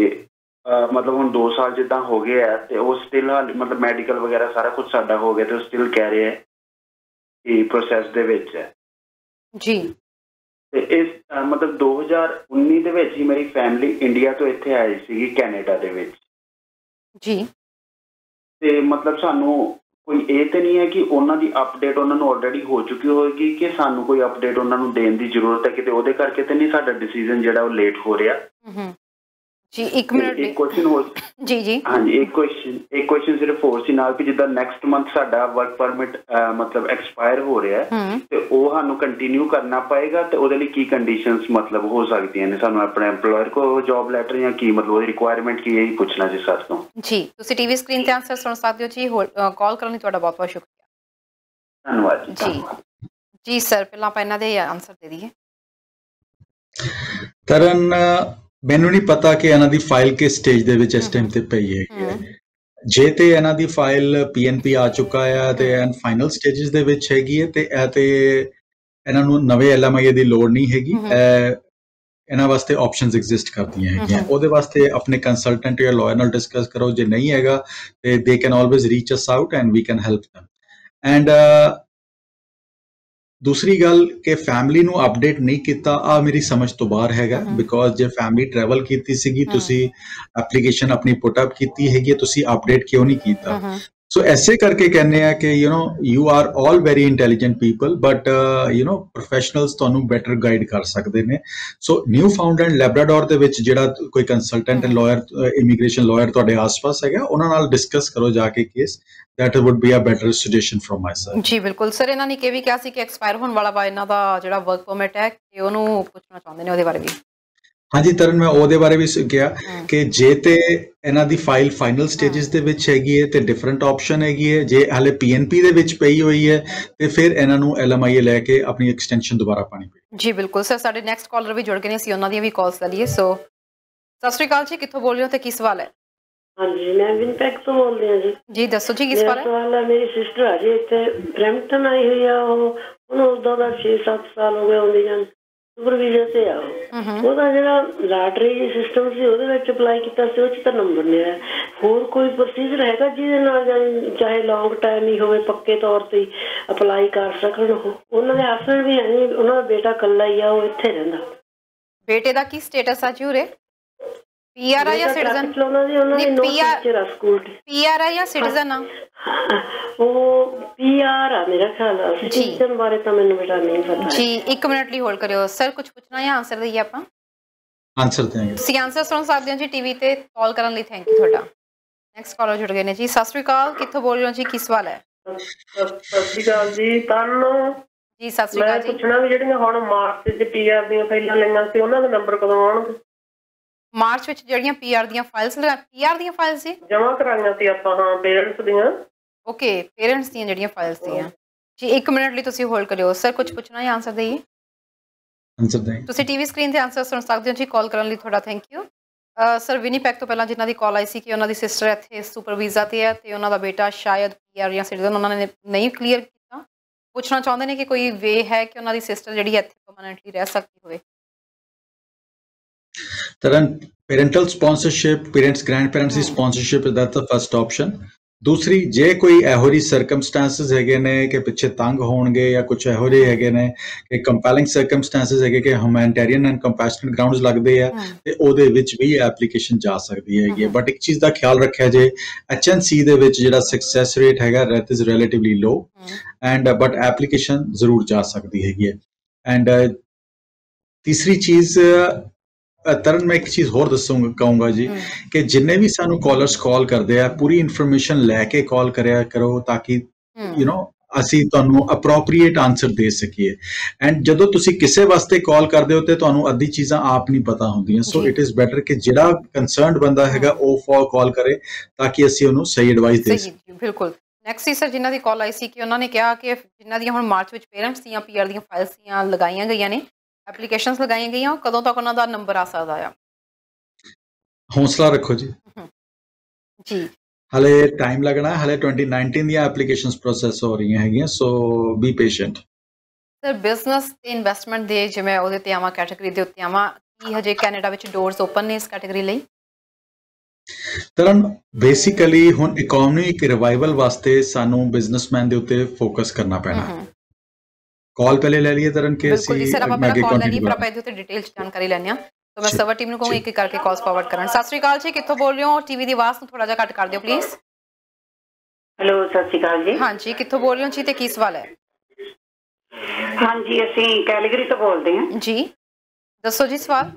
ਮਤਲਬ ਹੁਣ 2 ਸਾਲ ਜਿੱਦਾਂ ਹੋ ਗਏ ਆ ਤੇ ਉਹ ਸਟਿਲ ਮਤਲਬ ਮੈਡੀਕਲ ਵਗੈਰਾ ਸਾਰਾ ਕੁਝ ਸਾਡਾ ਹੋ ਗਿਆ ਤੇ ਉਹ ਸਟਿਲ ਕਹਿ ਰਹੇ ਹੈ ਕਿ ਪ੍ਰੋਸੈਸ ਦੇ ਵਿੱਚ ਹੈ ਜੀ। ਤੇ ਇਸ ਮਤਲਬ 2019 ਦੇ ਵਿੱਚ ਹੀ ਮੇਰੀ ਫੈਮਿਲੀ ਇੰਡੀਆ ਤੋਂ ਇੱਥੇ ਆਈ ਸੀਗੀ ਕੈਨੇਡਾ ਦੇ ਵਿੱਚ ਜੀ। ਤੇ ਮਤਲਬ ਸਾਨੂੰ ਕੋਈ ਇਹ ਤੇ ਨਹੀਂ ਹੈ ਕਿ ਉਹਨਾਂ ਦੀ ਅਪਡੇਟ ਉਹਨਾਂ ਨੂੰ ਆਲਰੇਡੀ ਹੋ ਚੁੱਕੀ ਹੋਏਗੀ ਕਿ ਸਾਨੂੰ ਕੋਈ ਅਪਡੇਟ ਉਹਨਾਂ ਨੂੰ ਦੇਣ ਦੀ ਜ਼ਰੂਰਤ ਹੈ ਕਿਤੇ ਉਹਦੇ ਕਰਕੇ ਤੇ ਨਹੀਂ ਸਾਡਾ ਡਿਸੀਜਨ ਜਿਹੜਾ ਉਹ ਲੇਟ ਹੋ ਰਿਹਾ ਜੀ। ਇੱਕ ਮਿੰਟ ਇੱਕ ਕੁਐਸਚਨ ਹੋ ਜੀ ਜੀ ਹਾਂਜੀ ਇੱਕ ਕੁਐਸਚਨ ਸਿਰਫ ਹੋਰ ਸੀ ਨਾਲ ਕਿ ਜਿੱਦਾਂ ਨੈਕਸਟ ਮੰਥ ਸਾਡਾ ਵਰਕ ਪਰਮਿਟ ਮਤਲਬ ਐਕਸਪਾਇਰ ਹੋ ਰਿਹਾ ਤੇ ਉਹ ਸਾਨੂੰ ਕੰਟੀਨਿਊ ਕਰਨਾ ਪਏਗਾ ਤੇ ਉਹਦੇ ਲਈ ਕੀ ਕੰਡੀਸ਼ਨਸ ਮਤਲਬ ਹੋ ਸਕਦੀਆਂ ਨੇ, ਸਾਨੂੰ ਆਪਣੇ EMPLOYER ਕੋਲ ਜੌਬ ਲੈਟਰ ਜਾਂ ਕੀ ਮਤਲਬ ਉਹਦੀ ਰਿਕੁਆਇਰਮੈਂਟ ਕੀ ਹੈ ਇਹ ਪੁੱਛਣਾ ਜੀ ਸਰ ਤੋਂ ਜੀ। ਤੁਸੀਂ ਟੀਵੀ ਸਕਰੀਨ ਤੇ ਆਨਸਰ ਸੁਣ ਸਕਦੇ ਹੋ ਜੀ। ਕਾਲ ਕਰਨ ਲਈ ਤੁਹਾਡਾ ਬਹੁਤ ਬਹੁਤ ਸ਼ੁਕਰੀਆ। ਧੰਨਵਾਦ ਜੀ ਜੀ ਸਰ ਪਹਿਲਾਂ ਆਪਾਂ ਇਹਨਾਂ ਦੇ ਆਨਸਰ ਦੇ ਦਈਏ। ਤਰਨ ਮੈਨੂੰ ਨਹੀਂ ਪਤਾ ਕਿ ਇਹਨਾਂ ਦੀ ਫਾਈਲ ਕਿਸ ਸਟੇਜ ਦੇ ਵਿੱਚ ਇਸ ਟਾਈਮ ਤੇ ਪਈ ਹੈ। ਜੇ ਤੇ ਇਹਨਾਂ ਦੀ ਫਾਈਲ PNP ਆ ਚੁੱਕਾ ਆ ਤੇ ਐਂਡ ਫਾਈਨਲ ਸਟੇजेस ਦੇ ਵਿੱਚ ਹੈਗੀ ਹੈ ਤੇ ਇਹ ਤੇ ਇਹਨਾਂ ਨੂੰ ਨਵੇਂ LMIA ਦੀ ਲੋੜ ਨਹੀਂ ਹੈਗੀ। ਇਹਨਾਂ ਵਾਸਤੇ ਆਪਸ਼ਨਸ ਐਗਜ਼ਿਸਟ ਕਰਦੀਆਂ ਹੈਗੀਆਂ। ਉਹਦੇ ਵਾਸਤੇ ਆਪਣੇ ਕੰਸਲਟੈਂਟ ਜਾਂ ਲਾਇਰ ਨਾਲ ਡਿਸਕਸ ਕਰੋ। ਜੇ ਨਹੀਂ ਹੈਗਾ ਤੇ they can always reach us out and we can help them। And ਦੂਸਰੀ ਗੱਲ ਕਿ ਫੈਮਿਲੀ ਨੂੰ ਅਪਡੇਟ ਨਹੀਂ ਕੀਤਾ, ਆ ਮੇਰੀ ਸਮਝ ਤੋਂ ਬਾਹਰ ਹੈਗਾ। ਬਿਕੋਜ਼ ਜੇ ਫੈਮਿਲੀ ਟਰੈਵਲ ਕੀਤੀ ਸੀਗੀ, ਤੁਸੀਂ ਐਪਲੀਕੇਸ਼ਨ ਆਪਣੀ ਪੁੱਟ ਅਪ ਕੀਤੀ ਹੈਗੀ, ਤੁਸੀਂ ਅਪਡੇਟ ਕਿਉਂ ਨਹੀਂ ਕੀਤਾ? ਸੋ ਐਸੇ ਕਰਕੇ ਕਹਿੰਦੇ ਆ ਕਿ you are all very intelligent people but professionals ਤੁਹਾਨੂੰ ਬੈਟਰ ਗਾਈਡ ਕਰ ਸਕਦੇ ਨੇ। ਸੋ ਨਿਊ ਫਾਊਂਡ ਐਂਡ ਲੈਬਰਾਡੋਰ ਦੇ ਵਿੱਚ ਜਿਹੜਾ ਕੋਈ ਕੰਸਲਟੈਂਟ ਲਾਇਰ, ਇਮੀਗ੍ਰੇਸ਼ਨ ਲਾਇਰ ਤੁਹਾਡੇ ਆਸ-ਪਾਸ ਹੈਗਾ, ਉਹਨਾਂ ਨਾਲ ਡਿਸਕਸ ਕਰੋ ਜਾ ਕੇ case. that would be a better suggestion from my side। ਜੀ ਬਿਲਕੁਲ ਸਰ, ਇਹਨਾਂ ਨੇ ਵੀ ਕਿਹਾ ਸੀ ਕਿ ਐਕਸਪਾਇਰ ਹੋਣ ਵਾਲਾ ਵਾ ਇਹਨਾਂ ਦਾ ਜਿਹੜਾ ਵਰਕ ਪਰਮਿਟ ਹੈ, ਕਿ ਉਹਨੂੰ ਪੁੱਛਣਾ ਚਾਹੁੰਦੇ ਨੇ ਉਹਦੇ ਬਾਰੇ ਵੀ। ਹਾਂਜੀ ਤਰਨ, ਮੈਂ ਉਹਦੇ ਬਾਰੇ ਵੀ ਕਿਹਾ ਕਿ ਜੇ ਤੇ ਇਹਨਾਂ ਦੀ ਫਾਈਲ ਫਾਈਨਲ ਸਟੇजेस ਦੇ ਵਿੱਚ ਹੈਗੀ ਹੈ ਤੇ ਡਿਫਰੈਂਟ ਆਪਸ਼ਨ ਹੈਗੀ ਹੈ। ਜੇ ਹਾਲੇ PNP ਦੇ ਵਿੱਚ ਪਈ ਹੋਈ ਹੈ ਤੇ ਫਿਰ ਇਹਨਾਂ ਨੂੰ LMIA ਲੈ ਕੇ ਆਪਣੀ ਐਕਸਟੈਂਸ਼ਨ ਦੁਬਾਰਾ ਪਾਣੀ ਪਈ। ਜੀ ਬਿਲਕੁਲ ਸਰ, ਸਾਡੇ ਨੈਕਸਟ ਕਾਲਰ ਵੀ ਜੁੜ ਗਏ ਨੇ, ਅਸੀਂ ਉਹਨਾਂ ਦੀਆਂ ਵੀ ਕਾਲਸ ਲੈ ਲਈਏ। ਸੋ ਸਤਿ ਸ਼੍ਰੀ ਅਕਾਲ ਜੀ, ਕਿੱਥੋਂ ਬੋਲ ਰਹੇ ਹੋ ਤੇ ਕੀ ਸਵਾਲ ਹੈ? ਹਾਂਜੀ, ਮੈਂ ਵਿਨਪੈਕ ਤੋਂ ਬੋਲ ਰਹੀ ਹਾਂ ਜੀ। ਜੀ ਦੱਸੋ ਜੀ, ਕੀ ਸਵਾਲ ਹੈ? ਸਵਾਲ ਹੈ, ਮੇਰੀ ਸਿਸਟਰ ਆ ਜੀ ਇੱਥੇ ਬਰੈਂਪਟਨ ਆਈ ਹੋਈ ਆ। ਉਹਨੂੰ ਉਦੋਂ ਦਾ 6-7 ਸਾਲ ਹੋ ਗਏ ਆਉਂਦੀ ਜਾਂ ਸੁਪਰ ਵੀਜ਼ਾ ਤੇ ਆ। ਉਹਦਾ ਜਿਹੜਾ ਲਾਟਰੀ ਸਿਸਟਮ ਸੀ ਉਹਦੇ ਵਿੱਚ ਅਪਲਾਈ ਕੀਤਾ ਸੀ, ਉਹ 'ਚ ਤਾਂ ਨੰਬਰ ਨਹੀਂ ਆਇਆ। ਹੋਰ ਕੋਈ ਪ੍ਰੋਸੀਜਰ ਹੈਗਾ ਜਿਹਦੇ ਨਾਲ ਚਾਹੇ ਲੌਂਗ ਟਾਈਮ ਹੀ ਹੋਵੇ, ਪੱਕੇ ਤੌਰ ਤੇ ਅਪਲਾਈ ਕਰ ਸਕਣ? ਉਹਨਾਂ ਦੇ ਹਸਬੈਂਡ ਵੀ ਹੈ ਨਹੀਂ, ਉਹਨਾਂ ਦਾ ਬੇਟਾ ਇਕੱਲਾ ਹੀ ਆ, ਉਹ ਇੱਥੇ ਰਹਿੰਦਾ। ਬੇਟੇ ਦਾ ਕੀ ਸਟੇਟਸ ਆ ਜੀ ਉਰੇ? PR ਆ ਜਾਂ ਸਿਟੀਜ਼ਨ? PR ਆ ਜਾਂ ਸਿਟੀਜ਼ਨ ਆ? ਉਹ PR ਆ ਮੇਰਾ ਖਿਆਲ ਆ। ਸਿਟੀਜ਼ਨ ਬਾਰੇ ਤਾਂ ਮੈਨੂੰ ਬੇਟਾ ਨਹੀਂ ਪਤਾ ਜੀ। 1 ਮਿੰਟ ਲਈ ਹੋਲਡ ਕਰਿਓ ਸਰ, ਕੁਝ ਪੁੱਛਣਾ ਜਾਂ ਆਨਸਰ ਦਈਏ ਆਪਾਂ? ਆਨਸਰ ਦੇਵਾਂਗੇ। ਤੁਸੀਂ ਆਨਸਰ ਸੁਣ ਸਕਦੇ ਹੋ ਜੀ ਟੀਵੀ ਤੇ। ਕਾਲ ਕਰਨ ਲਈ ਥੈਂਕ ਯੂ ਤੁਹਾਡਾ। ਨੈਕਸਟ ਕਾਲਰ ਜੁੜ ਗਏ ਨੇ ਜੀ। ਸਤਿ ਸ਼੍ਰੀ ਅਕਾਲ, ਕਿੱਥੋਂ ਬੋਲ ਰਹੇ ਹੋ ਜੀ, ਕੀ ਸਵਾਲ ਹੈ? ਸਤਿ ਸ਼੍ਰੀ ਅਕਾਲ ਜੀ। ਤੁਹਾਨੂੰ ਜੀ ਸਤਿ ਸ਼੍ਰੀ ਅਕਾਲ ਜੀ। ਮੈਂ ਪੁੱਛਣਾ ਵੀ ਜਿਹੜੀਆਂ ਹੁਣ ਮਾਰਚ 'ਚ PR ਦੀਆਂ ਫਾਈਲਾਂ ਲਈਆਂ ਸੀ, ਉਹਨਾਂ ਦੇ ਨੰਬਰ ਕਦੋਂ ਆਉਣਗੇ? ਮਾਰਚ ਵਿੱਚ ਜਿਹੜੀਆਂ PR ਦੀਆਂ ਫਾਈਲਸ ਸੀ ਜਮ੍ਹਾਂ ਕਰਾਈਆਂ ਸੀ ਆਪਾਂ। ਹਾਂ, ਪੇਰੈਂਟਸ ਦੀਆਂ। ਓਕੇ, ਪੇਰੈਂਟਸ ਦੀਆਂ ਜਿਹੜੀਆਂ ਫਾਈਲਸ ਸੀਆਂ ਜੀ। 1 ਮਿੰਟ ਲਈ ਤੁਸੀਂ ਹੋਲਡ ਕਰਿਓ ਸਰ, ਕੁਝ ਪੁੱਛਣਾ ਜਾਂ ਆਨਸਰ ਦਈਏ? ਆਨਸਰ ਦੇ। ਤੁਸੀਂ ਟੀਵੀ ਸਕਰੀਨ ਤੇ ਆਨਸਰ ਸੁਣ ਸਕਦੇ ਹੋ ਜੀ। ਕਾਲ ਕਰਨ ਲਈ ਤੁਹਾਡਾ ਥੈਂਕ ਯੂ ਸਰ। ਵਿਨੀਪੈਗ ਤੋਂ ਪਹਿਲਾਂ ਜਿਨ੍ਹਾਂ ਦੀ ਕਾਲ ਆਈ ਸੀ ਕਿ ਉਹਨਾਂ ਦੀ ਸਿਸਟਰ ਇੱਥੇ ਸੁਪਰ ਵੀਜ਼ਾ ਤੇ ਹੈ ਤੇ ਉਹਨਾਂ ਦਾ ਬੇਟਾ ਸ਼ਾਇਦ PR ਜਾਂ ਸਿਟੀਜ਼ਨ, ਉਹਨਾਂ ਨੇ ਨਹੀਂ ਕਲੀਅਰ ਕੀਤਾ। ਪੁੱਛਣਾ ਚਾਹੁੰਦੇ ਨੇ ਕਿ ਕੋਈ ਵੇ ਹੈ ਕਿ ਉਹਨਾਂ ਦੀ ਸਿਸਟਰ ਜਿਹੜੀ ਇੱਥੇ ਪਰਮਾਨੈਂਟਲੀ ਰਹਿ ਸਕਦੀ ਹੋਵੇ? Tarun, parental sponsorship, parents grandparents ਦੀ sponsorship, that's the first option. ਦੂਸਰੀ, ਜੇ ਕੋਈ ਇਹੋ ਜਿਹੀ ਸਰਕਮਸਟੈਂਸਿਸ ਹੈਗੇ ਨੇ ਕਿ ਪਿੱਛੇ ਤੰਗ ਹੋਣਗੇ ਜਾਂ ਕੁਝ ਇਹੋ ਜਿਹੇ ਹੈਗੇ ਨੇ ਕਿ ਕੰਪੈਲਿੰਗ ਸਰਕਮਸਟੈਂਸਿਸ ਹੈਗੇ ਕਿ ਹਿਊਮੈਨਿਟੇਰੀਅਨ ਐਂਡ ਕੰਪੈਸ਼ਨੇਟ ਗਰਾਊਂਡਸ ਲੱਗਦੇ ਆ, ਤੇ ਉਹਦੇ ਵਿੱਚ ਵੀ ਐਪਲੀਕੇਸ਼ਨ ਜਾ ਸਕਦੀ ਹੈਗੀ ਹੈ। ਬਟ ਇੱਕ ਚੀਜ਼ ਦਾ ਖਿਆਲ ਰੱਖਿਆ ਜੇ, HNC ਦੇ ਵਿੱਚ ਜਿਹੜਾ ਸਕਸੈਸ ਰੇਟ ਹੈਗਾ that is relatively low and but application ਜ਼ਰੂਰ ਜਾ ਸਕਦੀ ਹੈਗੀ ਹੈ। ਐਂਡ ਤੀਸਰੀ ਚੀਜ਼ ਤਰਨ, ਮੈਂ ਇੱਕ ਚੀਜ਼ ਹੋਰ ਦੱਸੂਗਾ ਕਹੂੰਗਾ ਜੀ ਕਿ ਜਿੰਨੇ ਵੀ ਸਾਨੂੰ ਕਾਲਰਸ ਕਾਲ ਕਰਦੇ ਆ, ਪੂਰੀ ਇਨਫੋਰਮੇਸ਼ਨ ਲੈ ਕੇ ਕਾਲ ਕਰਿਆ ਕਰੋ ਤਾਂ ਕਿ ਅਸੀਂ ਤੁਹਾਨੂੰ ਅਪਰੋਪਰੀਏਟ ਆਨਸਰ ਦੇ ਸਕੀਏ। ਐਂਡ ਜਦੋਂ ਤੁਸੀਂ ਕਿਸੇ ਵਾਸਤੇ ਕਾਲ ਕਰਦੇ ਹੋ ਤੇ ਤੁਹਾਨੂੰ ਅੱਧੀ ਚੀਜ਼ਾਂ ਆਪ ਨਹੀਂ ਪਤਾ ਹੁੰਦੀਆਂ। ਸੋ ਇਟ ਇਜ਼ ਬੈਟਰ ਕਿ ਜਿਹੜਾ ਕੰਸਰਨਡ ਬੰਦਾ ਹੈਗਾ ਉਹ ਕਾਲ ਕਰੇ ਤਾਂ ਕਿ ਅਸੀਂ ਉਹਨੂੰ ਸਹੀ ਐਡਵਾਈਸ ਦੇ ਸਕੀਏ। ਬਿਲਕੁਲ। ਨੈਕਸਟ ਸਰ, ਜਿਨ੍ਹਾਂ ਦੀ ਕਾਲ ਆਈ ਸੀ ਕਿ ਉਹਨਾਂ ਨੇ ਕਿਹਾ ਕਿ ਜਿਨ੍ਹਾਂ ਦੀਆਂ ਹੁਣ ਮਾਰਚ ਵਿੱਚ ਪੇਰੈਂਟਸ ਦੀਆਂ PR ਦੀਆਂ ਫਾਈਲਸ ਦੀਆਂ ਲਗਾਈਆਂ ਗਈਆਂ ਨੇ, ਐਪਲੀਕੇਸ਼ਨਸ ਲਗਾਈਆਂ ਗਈਆਂ, ਉਹ ਕਦੋਂ ਤੱਕ ਉਹਨਾਂ ਦਾ ਨੰਬਰ ਆ ਸਕਦਾ ਆ? ਹੌਸਲਾ ਰੱਖੋ ਜੀ। ਜੀ ਹਲੇ ਟਾਈਮ ਲੱਗਣਾ, ਹਲੇ 2019 ਦੀਆਂ ਐਪਲੀਕੇਸ਼ਨਸ ਪ੍ਰੋਸੈਸ ਹੋ ਰਹੀਆਂ ਹੈਗੀਆਂ। ਸੋ ਬੀ ਪੇਸ਼ੈਂਟ। ਸਰ, ਬਿਜ਼ਨਸ ਤੇ ਇਨਵੈਸਟਮੈਂਟ ਦੇ ਜਿਵੇਂ ਉਹਦੇ ਤੇ ਆਵਾਂ, ਕੈਟਾਗਰੀ ਦੇ ਉੱਤੇ ਆਵਾਂ, ਕੀ ਹਜੇ ਕੈਨੇਡਾ ਵਿੱਚ ਡੋਰਸ ਓਪਨ ਨੇ ਇਸ ਕੈਟਾਗਰੀ ਲਈ? ਤਰਨ, ਬੇਸਿਕਲੀ ਹੁਣ ਇਕਨੋਮਿਕ ਰਿਵਾਈਵਲ ਵਾਸਤੇ ਸਾਨੂੰ ਬਿਜ਼ਨਸਮੈਨ ਦੇ ਉੱਤੇ ਫੋਕਸ ਕਰਨਾ ਪੈਣਾ। ਕਾਲ ਪਹਿਲੇ ਲੈ ਲਈਏ ਤਰਨ ਕਿ ਬਿਲਕੁਲ ਜੀ ਸਰ, ਆਪਾਂ ਪਹਿਲਾਂ ਕਾਲ ਲੈ ਲਈਏ, ਫਿਰ ਆਪਾਂ ਇਹਦੇ ਉੱਤੇ ਡਿਟੇਲ ਚ ਜਾਣਕਾਰੀ ਲੈਣੇ ਆ। ਤਾਂ ਮੈਂ ਸਰਵਰ ਟੀਮ ਨੂੰ ਕਹੂੰਗੀ ਇੱਕ ਕਰਕੇ ਕਾਲਸ ਫਾਰਵਰਡ ਕਰਨ। ਸਤਿ ਸ਼੍ਰੀ ਅਕਾਲ ਜੀ, ਕਿੱਥੋਂ ਬੋਲ ਰਹੇ ਹੋ? ਟੀਵੀ ਦੀ ਆਵਾਜ਼ ਨੂੰ ਥੋੜਾ ਜਿਹਾ ਘੱਟ ਕਰ ਦਿਓ ਪਲੀਜ਼। ਹੈਲੋ, ਸਤਿ ਸ਼੍ਰੀ ਅਕਾਲ ਜੀ। ਹਾਂਜੀ, ਕਿੱਥੋਂ ਬੋਲ ਰਹੇ ਹੋ ਜੀ ਤੇ ਕੀ ਸਵਾਲ ਹੈ? ਹਾਂਜੀ, ਅਸੀਂ ਕੈਲਗਰੀ ਤੋਂ ਬੋਲਦੇ ਹਾਂ ਜੀ। ਦੱਸੋ ਜੀ ਸਵਾਲ।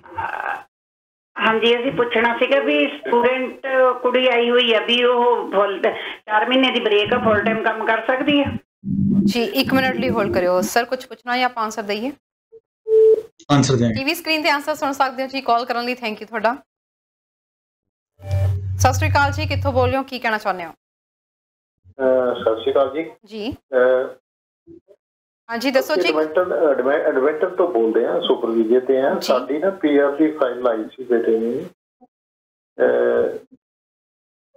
ਹਾਂਜੀ, ਅਸੀਂ ਪੁੱਛਣਾ ਸੀਗਾ ਵੀ ਸਟੂਡੈਂਟ ਕੁੜੀ ਆਈ ਹੋਈ ਆ, ਵੀ ਉਹ 4 ਮਹੀਨੇ ਦੀ ਬ੍ਰੇਕ ਆ, ਫੁੱਲ ਟਾਈਮ ਕੰਮ ਕਰ ਸਕਦੀ ਹੈ? ਜੀ 1 ਮਿੰਟ ਲਈ ਹੋਲਡ ਕਰਿਓ ਸਰ, ਕੁਝ ਪੁੱਛਣਾ ਜਾਂ ਆਪਾਂ ਆਨਸਰ ਦਈਏ? ਆਨਸਰ ਦੇਂਗੇ। ਟੀਵੀ ਸਕਰੀਨ ਤੇ ਆਨਸਰ ਸੁਣ ਸਕਦੇ ਹੋ ਜੀ। ਕਾਲ ਕਰਨ ਲਈ ਥੈਂਕ ਯੂ ਤੁਹਾਡਾ। ਸਤਿ ਸ਼੍ਰੀ ਅਕਾਲ ਜੀ, ਕਿੱਥੋਂ ਬੋਲ ਰਹੇ ਹੋ, ਕੀ ਕਹਿਣਾ ਚਾਹੁੰਦੇ ਹੋ? ਸਤਿ ਸ਼੍ਰੀ ਅਕਾਲ ਜੀ। ਜੀ ਹਾਂਜੀ, ਦੱਸੋ ਜੀ। ਐਡਵੈਂਟਰ ਤੋਂ ਬੋਲਦੇ ਆ, ਸੁਪਰ ਵੀਜ਼ੇ ਤੇ ਆ। ਸਾਡੀ ਨਾ PR ਦੀ ਫਾਈਲ ਆਈ ਸੀ ਬੇਟੇ ਨੂੰ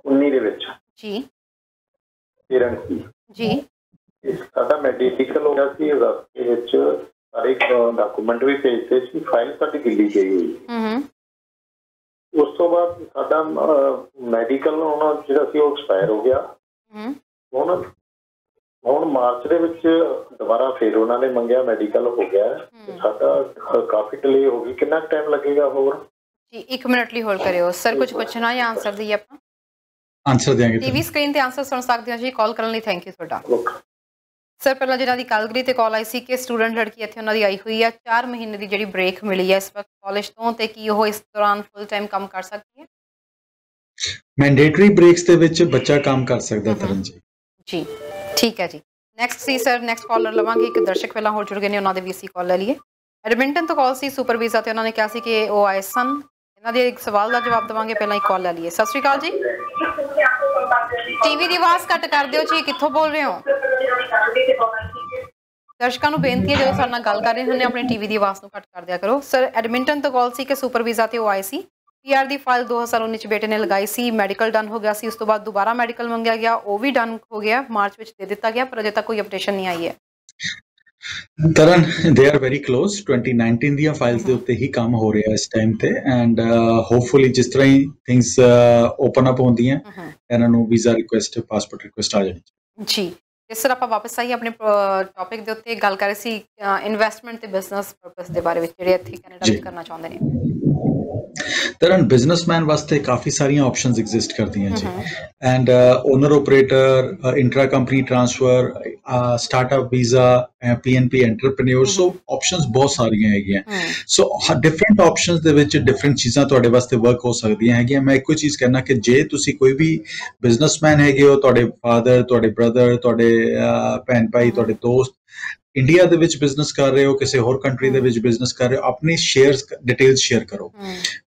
19 ਦੇ ਵਿੱਚ, ਜੀ ਕਿਰਨ ਸੀ ਜੀ ਸਾਡਾ ਮੈਡੀਕਲ ਹੋ ਗਿਆ ਸੀ ਅਗਸਤ ਦੇ ਵਿੱਚ ਸਾਰੇ ਡਾਕੂਮੈਂਟ ਵੀ ਭੇਜਦੇ ਸੀ ਫਾਈਲ ਸਾਡੀ ਦਿੱਲੀ ਗਈ ਹੋਈ ਉਸ ਤੋਂ ਬਾਅਦ ਸਾਡਾ ਮੈਡੀਕਲ ਹੁਣ ਜਿਹੜਾ ਸੀ ਉਹ ਐਕਸਪਾਇਰ ਹੋ ਗਿਆ ਹੁਣ ਮਾਰਚ ਦੇ ਵਿੱਚ ਦੁਬਾਰਾ ਫਿਰ ਉਹਨਾਂ ਨੇ ਮੰਗਿਆ ਮੈਡੀਕਲ ਹੋ ਗਿਆ ਸਾਡਾ ਕਾਫੀ ਡਿਲੇ ਹੋ ਗਈ ਕਿੰਨਾ ਟਾਈਮ ਲੱਗੇਗਾ ਹੋਰ ਜੀ 1 ਮਿੰਟ ਲਈ ਹੋਲਡ ਕਰਿਓ ਸਰ ਕੁਝ ਪੁੱਛਣਾ ਜਾਂ ਆਨਸਰ ਦਈਏ ਆਪਾਂ ਆਨਸਰ ਦੇਾਂਗੇ ਟੀਵੀ ਸਕਰੀਨ ਤੇ ਆਨਸਰ ਸੁਣ ਸਕਦੇ ਹੋ ਜੀ ਕਾਲ ਕਰਨ ਲਈ ਥੈਂਕ ਯੂ ਤੁਹਾਡਾ ਸਰ ਪਹਿਲਾਂ ਜਿਹਨਾਂ ਦੀ ਕੈਲਗਰੀ ਤੇ ਕਾਲ ਆਈ ਸੀ ਕਿ ਸਟੂਡੈਂਟ ਲੜਕੀ ਇੱਥੇ ਉਹਨਾਂ ਦੀ ਆਈ ਹੋਈ ਹੈ 4 ਮਹੀਨੇ ਦੀ ਜਿਹੜੀ ਬ੍ਰੇਕ ਮਿਲੀ ਹੈ ਇਸ ਵਕਤ ਕਾਲਜ ਤੋਂ ਤੇ ਕੀ ਉਹ ਇਸ ਦੌਰਾਨ ਫੁੱਲ ਟਾਈਮ ਕੰਮ ਕਰ ਸਕਦੀ ਹੈ ਮੈਂਡੇਟਰੀ ਬ੍ਰੇਕਸ ਦੇ ਵਿੱਚ ਬੱਚਾ ਕੰਮ ਕਰ ਸਕਦਾ ਤਰਨ ਜੀ ਠੀਕ ਹੈ ਜੀ ਨੈਕਸਟ ਸੀ ਸਰ ਨੈਕਸਟ ਕਾਲਰ ਲਵਾਂਗੇ ਇੱਕ ਦਰਸ਼ਕ ਪਹਿਲਾਂ ਹੋਰ ਜੁੜ ਗਏ ਨੇ ਉਹਨਾਂ ਦੇ ਵੀਸੀ ਕਾਲ ਲੈ ਲਈਏ ਐਡਮਿੰਟਨ ਤੋਂ ਕਾਲ ਸੀ ਸੁਪਰ ਵੀਜ਼ਾ ਤੇ ਉਹਨਾਂ ਨੇ ਕਿਹਾ ਸੀ ਕਿ ਉਹ ਆਏ ਸਨ ਇਹਨਾਂ ਦੇ ਇੱਕ ਸਵਾਲ ਦਾ ਜਵਾਬ ਦੇਵਾਂਗੇ ਪਹਿਲਾਂ ਇੱਕ ਕਾਲ ਲੈ ਲਈਏ ਸਤਿ ਸ਼੍ਰੀ ਅਕਾਲ ਜੀ ਟੀਵੀ ਦੀ ਆਵਾਜ਼ ਘੱਟ ਕਰ ਦਿਓ ਜੀ ਕਿੱਥੋਂ ਬੋਲ ਰਹੇ ਹੋ ਦਰਸ਼ਕਾਂ ਨੂੰ ਬੇਨਤੀ ਹੈ ਜਦੋਂ ਸਾਡੇ ਨਾਲ ਗੱਲ ਕਰ ਰਹੇ ਹੁੰਦੇ ਆਪਣੇ ਟੀਵੀ ਦੀ ਆਵਾਜ਼ ਨੂੰ ਘੱਟ ਕਰ ਦਿਆ ਕਰੋ ਸਰ ਐਡਮਿੰਟਨ ਤੋਂ ਕਾਲ ਸੀ ਕਿ ਸੁਪਰ ਵੀਜ਼ਾ ਤੇ ਉਹ ਆਏ ਸੀ ਪੀਆਰ ਦੀ ਫਾਈਲ 2019 ਚ ਬੇਟੇ ਨੇ ਲਗਾਈ ਸੀ ਮੈਡੀਕਲ ਡਨ ਹੋ ਗਿਆ ਸੀ ਉਸ ਤੋਂ ਬਾਅਦ ਦੁਬਾਰਾ ਮੈਡੀਕਲ ਮੰਗਿਆ ਗਿਆ ਉਹ ਵੀ ਡਨ ਹੋ ਗਿਆ ਮਾਰਚ ਵਿੱਚ ਦੇ ਦਿੱਤਾ ਗਿਆ ਪਰ ਅਜੇ ਤੱਕ ਕੋਈ ਅਪਡੇਸ਼ਨ ਨਹੀਂ ਆਈ ਹੈ Tarn they are very close 2019 ਦੀਆਂ ਫਾਈਲਸ ਦੇ ਉੱਤੇ ਹੀ ਕੰਮ ਹੋ ਰਿਹਾ ਇਸ ਟਾਈਮ ਤੇ ਐਂਡ ਹੋਪਫੁਲੀ ਜਿਸ ਤਰ੍ਹਾਂ ਹੀ ਥਿੰਗਸ ਓਪਨ ਅਪ ਹੁੰਦੀਆਂ ਇਹਨਾਂ ਨੂੰ ਵੀਜ਼ਾ ਰਿਕੁਐਸਟ ਪਾਸਪੋਰਟ ਰਿਕੁਐਸਟ ਆ ਜਾਣੀ ਜੀ ਇਸ ਤਰ੍ਹਾਂ ਆਪਾਂ ਵਾਪਸ ਆਈ ਆਪਣੇ ਟੌਪਿਕ ਦੇ ਉੱਤੇ ਗੱਲ ਕਰ ਰਹੇ ਸੀ ਇਨਵੈਸਟਮੈਂਟ ਤੇ ਬਿਜ਼ਨਸ ਪਰਪਸ ਦੇ ਬਾਰੇ ਵਿੱਚ ਜਿਹੜੇ ਇੱਥੇ ਕੈਨੇਡਾ ਵਿੱਚ ਕਰਨਾ ਚਾਹੁੰਦੇ ਨੇ ਤਰਨ ਬਿਜ਼ਨਸਮੈਨ ਵਾਸਤੇ ਕਾਫੀ ਸਾਰੀਆਂ ਆਪਸ਼ਨਸ ਐਗਜ਼ਿਸਟ ਕਰਦੀਆਂ ਜੀ and owner operator intra company transfer startup visa PNP entrepreneur so options ਬਹੁਤ ਸਾਰੀਆਂ ਹੈਗੀਆਂ ਸੋ ਡਿਫਰੈਂਟ ਆਪਸ਼ਨਸ ਦੇ ਵਿੱਚ ਡਿਫਰੈਂਟ ਚੀਜ਼ਾਂ ਤੁਹਾਡੇ ਵਾਸਤੇ ਵਰਕ ਹੋ ਸਕਦੀਆਂ ਹੈਗੀਆਂ ਮੈਂ ਇੱਕੋ ਚੀਜ਼ ਕਹਿਣਾ ਕਿ ਜੇ ਤੁਸੀਂ ਕੋਈ ਵੀ ਬਿਜ਼ਨਸਮੈਨ ਹੈਗੇ ਹੋ ਤੁਹਾਡੇ ਫਾਦਰ ਤੁਹਾਡੇ ਬ੍ਰਦਰ ਤੁਹਾਡੇ ਭੈਣ ਭਾਈ ਤੁਹਾਡੇ ਦੋਸਤ ਇੰਡੀਆ ਦੇ ਵਿੱਚ ਬਿਜ਼ਨਸ ਕਰ ਰਹੇ ਹੋ ਕਿਸੇ ਹੋਰ ਕੰਟਰੀ ਦੇ ਵਿੱਚ ਬਿਜ਼ਨਸ ਕਰ ਰਹੇ ਹੋ ਆਪਣੀ ਸ਼ੇਅਰਸ ਡਿਟੇਲਸ ਸ਼ੇਅਰ ਕਰੋ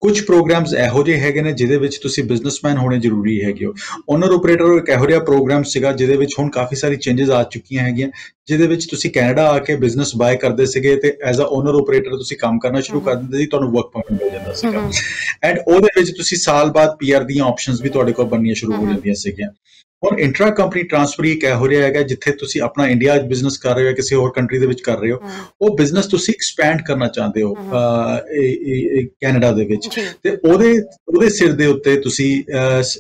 ਕੁਝ ਪ੍ਰੋਗਰਾਮਸ ਇਹੋ ਜਿਹੇ ਹੈਗੇ ਨੇ ਜਿਹਦੇ ਵਿੱਚ ਤੁਸੀਂ ਬਿਜ਼ਨਸਮੈਨ ਹੋਣੇ ਜ਼ਰੂਰੀ ਹੈਗੇ ਹੋ ਓਨਰ ਆਪਰੇਟਰ ਇੱਕ ਇਹੋ ਜਿਹਾ ਪ੍ਰੋਗਰਾਮ ਸੀਗਾ ਜਿਹਦੇ ਵਿੱਚ ਹੁਣ ਕਾਫੀ ਸਾਰੀ ਚੇਂਜਸ ਆ ਚੁੱਕੀਆਂ ਹੈਗੀਆਂ ਜਿਹਦੇ ਵਿੱਚ ਤੁਸੀਂ ਕੈਨੇਡਾ ਆ ਕੇ ਬਿਜ਼ਨਸ ਬਾਏ ਕਰਦੇ ਸੀਗੇ ਤੇ ਐਜ਼ ਅ ਓਨਰ ਆਪਰੇਟਰ ਤੁਸੀਂ ਕੰਮ ਕਰਨਾ ਸ਼ੁਰੂ ਕਰ ਦਿੰਦੇ ਸੀ ਤੁਹਾਨੂੰ ਵਰਕ ਪਰਮਿਟ ਮਿਲ ਜਾਂਦਾ ਸੀਗਾ ਐਂਡ ਉਹਦੇ ਵਿੱਚ ਤੁਸੀਂ ਸਾਲ ਬਾਅਦ PR ਦੀਆਂ ਆਪਸ਼ਨਸ ਵੀ ਤੁਹਾਡੇ ਕੋਲ ਬਣਨੀਆਂ ਸ਼ੁਰੂ ਹੋ ਜਾਂਦੀਆਂ ਸੀਗੀਆਂ ਹੁਣ ਇੰਟਰਾ ਕੰਪਨੀ ਟ੍ਰਾਂਸਫਰ ਇੱਕ ਇਹੋ ਜਿਹਾ ਹੈਗਾ ਜਿੱਥੇ ਤੁਸੀਂ ਆਪਣਾ ਇੰਡੀਆ 'ਚ ਬਿਜ਼ਨਸ ਕਰ ਰਹੇ ਹੋ ਕਿਸੇ ਹੋਰ ਕੰਟਰੀ ਦੇ ਵਿੱਚ ਕਰ ਰਹੇ ਹੋ ਉਹ ਬਿਜ਼ਨਸ ਤੁਸੀਂ ਐਕਸਪੈਂਡ ਕਰਨਾ ਚਾਹੁੰਦੇ ਹੋ ਕੈਨੇਡਾ ਦੇ ਵਿੱਚ ਤੇ ਉਹਦੇ ਸਿਰ ਦੇ ਉੱਤੇ ਤੁਸੀਂ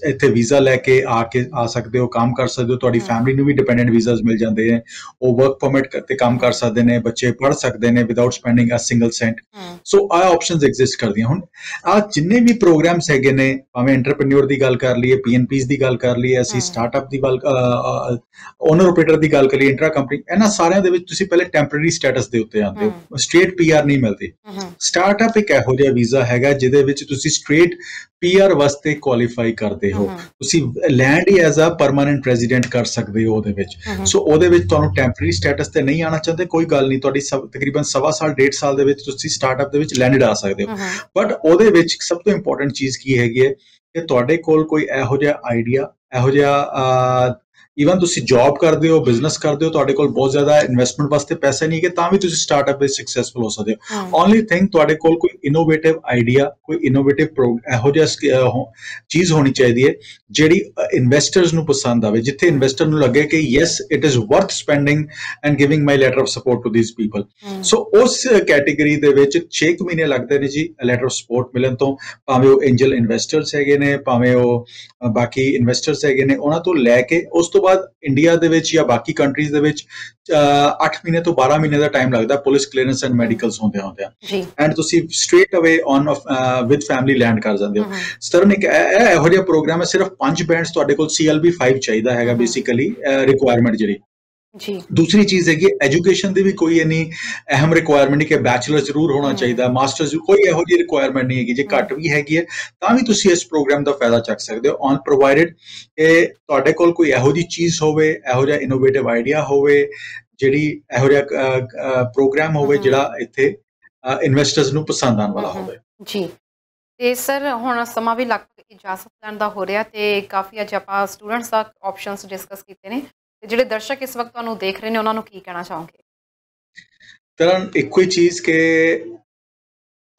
ਇੱਥੇ ਵੀਜ਼ਾ ਲੈ ਕੇ ਆ ਸਕਦੇ ਹੋ ਕੰਮ ਕਰ ਸਕਦੇ ਹੋ ਤੁਹਾਡੀ ਫੈਮਿਲੀ ਨੂੰ ਵੀ ਡਿਪੈਂਡੈਂਟ ਵੀਜ਼ਾਸ ਮਿਲ ਜਾਂਦੇ ਨੇ ਉਹ ਵਰਕ ਪਰਮਿਟ ਤੇ ਕੰਮ ਕਰ ਸਕਦੇ ਨੇ ਬੱਚੇ ਪੜ੍ਹ ਸਕਦੇ ਨੇ without spending a single cent so ਆਹ ਆਪਸ਼ਨਸ ਐਗਜ਼ਿਸਟ ਕਰਦੀਆਂ ਹੁਣ ਆਹ ਜਿੰਨੇ ਵੀ ਪ੍ਰੋਗਰਾਮਸ ਹੈਗੇ ਨੇ ਭਾਵੇਂ ਐਂਟਰਪ੍ਰੈਨਿਓਰ ਦੀ ਗੱਲ ਕਰ ਲਈਏ PNPs ਦੀ ਗੱਲ ਕਰ ਲਈਏ ਅਸੀਂ ਸਟਾਰਟਅਪ ਦੀ ਗੱਲ ਓਨਰ ਆਪਰੇਟਰ ਦੀ ਗੱਲ ਕਰੀਏ ਇੰਟਰਾ ਕੰਪਨੀ ਇਹਨਾਂ ਸਾਰਿਆਂ ਦੇ ਵਿੱਚ ਤੁਸੀਂ ਪਹਿਲੇ ਟੈਂਪਰੇਰੀ ਸਟੇਟਸ ਦੇ ਉੱਤੇ ਆਉਂਦੇ ਹੋ ਸਟ੍ਰੇਟ PR ਨਹੀਂ ਮਿਲਦੀ ਸਟਾਰਟਅਪ ਇੱਕ ਇਹੋ ਜਿਹਾ ਵੀਜ਼ਾ ਹੈਗਾ ਜਿਹਦੇ ਵਿੱਚ ਤੁਸੀਂ ਸਟ੍ਰੇਟ PR ਵਾਸਤੇ ਕੁਆਲੀਫਾਈ ਕਰਦੇ ਹੋ ਤੁਸੀਂ ਲੈਂਡ ਹੀ ਐਜ਼ ਅ ਪਰਮਾਨੈਂਟ ਰੈਜ਼ੀਡੈਂਟ ਕਰ ਸਕਦੇ ਹੋ ਉਹਦੇ ਵਿੱਚ ਸੋ ਉਹਦੇ ਵਿੱਚ ਤੁਹਾਨੂੰ ਟੈਂਪਰੇਰੀ ਸਟੇਟਸ ਤੇ ਨਹੀਂ ਆਉਣਾ ਚਾਹੁੰਦੇ ਕੋਈ ਗੱਲ ਨਹੀਂ ਤੁਹਾਡੀ ਤਕਰੀਬਨ 1.5 ਸਾਲ 1.5 ਸਾਲ ਦੇ ਵਿੱਚ ਤੁਸੀਂ ਸਟਾਰਟਅਪ ਦੇ ਵਿੱਚ ਲੈਂਡਡ ਆ ਸਕਦੇ ਹੋ ਬਟ ਉਹਦੇ ਵਿੱਚ ਸਭ ਤੋਂ ਇੰਪੋਰਟੈਂਟ ਚੀਜ਼ ਕੀ ਹੈਗੀ ਹੈ ਕਿ ਤੁਹਾਡੇ ਕੋਲ ਕੋਈ ਇਹੋ ਜਿਹਾ ਆਈਡੀਆ ਇਹੋ ਜਿਹਾ ਈਵਨ ਤੁਸੀਂ ਜੌਬ ਕਰਦੇ ਹੋ ਬਿਜ਼ਨਸ ਕਰਦੇ ਹੋ ਤੁਹਾਡੇ ਕੋਲ ਬਹੁਤ ਜ਼ਿਆਦਾ ਇਨਵੈਸਟਮੈਂਟ ਵਾਸਤੇ ਪੈਸੇ ਨਹੀਂ ਹੈ ਤਾਂ ਵੀ ਤੁਸੀਂ ਸਟਾਰਟਅਪ ਵਿੱਚ ਸਕਸੈਸਫੁਲ ਹੋ ਸਕਦੇ ਹੋ ਓਨਲੀ ਥਿੰਗ ਤੁਹਾਡੇ ਕੋਲ ਕੋਈ ਇਨੋਵੇਟਿਵ ਆਈਡੀਆ ਕੋਈ ਇਨੋਵੇਟਿਵ ਇਹੋ ਜਿਹਾ ਚੀਜ਼ ਹੋਣੀ ਚਾਹੀਦੀ ਹੈ ਜਿਹੜੀ ਇਨਵੈਸਟਰਸ ਨੂੰ ਪਸੰਦ ਆਵੇ ਜਿੱਥੇ ਇਨਵੈਸਟਰ ਨੂੰ ਲੱਗੇ ਕਿ yes it is worth spending and giving my letter of support to these people so ਉਸ ਕੈਟੇਗਰੀ ਦੇ ਵਿੱਚ 6 ਮਹੀਨੇ ਲੱਗਦੇ ਨੇ ਜੀ ਲੈਟਰ ਆਫ ਸਪੋਰਟ ਮਿਲਣ ਤੋਂ ਭਾਵੇਂ ਉਹ ਐਂਜਲ ਇਨਵੈਸਟਰਸ ਹੈਗੇ ਨੇ ਭਾਵੇਂ ਉਹ ਬਾਕੀ ਇਨਵੈਸਟਰਸ ਹੈਗੇ ਨੇ ਉਹਨਾਂ ਤੋਂ ਲੈ ਕੇ ਉਸ ਤੋਂ ਬਾਅਦ ਇੰਡੀਆ ਦੇ ਵਿੱਚ ਜਾਂ ਬਾਕੀ ਕੰਟਰੀਜ਼ ਦੇ ਵਿੱਚ 8 ਮਹੀਨੇ ਤੋਂ 12 ਮਹੀਨੇ ਦਾ ਟਾਈਮ ਲੱਗਦਾ ਪੁਲਿਸ ਕਲੀਅਰੈਂਸ ਐਂਡ ਮੈਡੀਕਲਸ ਹੁੰਦੇ ਐਂਡ ਤੁਸੀਂ ਸਟ੍ਰੇਟ ਅਵੇ ਔਨ ਵਿਦ ਫੈਮਿਲੀ ਲੈਂਡ ਕਰ ਜਾਂਦੇ ਹੋ ਸਟਰਨ ਇੱਕ ਇਹੋ ਜਿਹਾ ਪ੍ਰੋਗਰਾਮ ਹੈ ਸਿਰਫ 5 ਬੈਂਡਸ ਤੁਹਾਡੇ ਕੋਲ CLB 5 ਚਾਹੀਦਾ ਹੈਗਾ ਬੇਸਿਕਲੀ ਰਿਕੁਆਇਰਮੈਂਟ ਜਿਹੜੀ ਜੀ ਦੂਸਰੀ ਚੀਜ਼ ਹੈਗੀ ਐਜੂਕੇਸ਼ਨ ਦੀ ਵੀ ਕੋਈ ਇੰਨੀ ਅਹਿਮ ਰਿਕੁਆਇਰਮੈਂਟ ਨਹੀਂ ਕਿ ਬੈਚਲਰ ਜ਼ਰੂਰ ਹੋਣਾ ਚਾਹੀਦਾ ਮਾਸਟਰਸ ਕੋਈ ਇਹੋ ਜਿਹੀ ਰਿਕੁਆਇਰਮੈਂਟ ਨਹੀਂ ਹੈਗੀ ਜੇ ਘੱਟ ਵੀ ਹੈਗੀ ਹੈ ਤਾਂ ਵੀ ਤੁਸੀਂ ਇਸ ਪ੍ਰੋਗਰਾਮ ਦਾ ਫਾਇਦਾ ਚੱਕ ਸਕਦੇ ਹੋ ਔਨ ਪ੍ਰੋਵਾਈਡਡ ਕਿ ਤੁਹਾਡੇ ਕੋਲ ਕੋਈ ਇਹੋ ਜਿਹੀ ਚੀਜ਼ ਹੋਵੇ ਇਹੋ ਜਿਹਾ ਇਨੋਵੇਟਿਵ ਆਈਡੀਆ ਹੋਵੇ ਜਿਹੜੀ ਇਹੋ ਜਿਹਾ ਪ੍ਰੋਗਰਾਮ ਹੋਵੇ ਜਿਹੜਾ ਇੱਥੇ ਇਨਵੈਸਟਰਸ ਨੂੰ ਪਸੰਦ ਆਉਣ ਵਾਲਾ ਹੋਵੇ ਜੀ ਤੇ ਸਰ ਹੁਣ ਸਮਾਂ ਵੀ ਲਗਭਗ ਇਜਾਜ਼ਤ ਲੈਣ ਦਾ ਹੋ ਰਿਹਾ ਤੇ ਕਾਫੀ ਅੱਜ ਆਪਾਂ ਸਟੂਡੈਂਟਸ ਦਾ ਆਪਸ਼ਨਸ ਡਿਸਕਸ ਕੀਤੇ ਨੇ ਜਿਹੜੇ ਦਰਸ਼ਕ ਇਸ ਵਕਤ ਤੁਹਾਨੂੰ ਦੇਖ ਰਹੇ ਨੇ ਉਹਨਾਂ ਨੂੰ ਕੀ ਕਹਿਣਾ ਚਾਹੋਗੇ ਤਰਨ ਇੱਕੋ ਹੀ ਚੀਜ਼ ਕਿ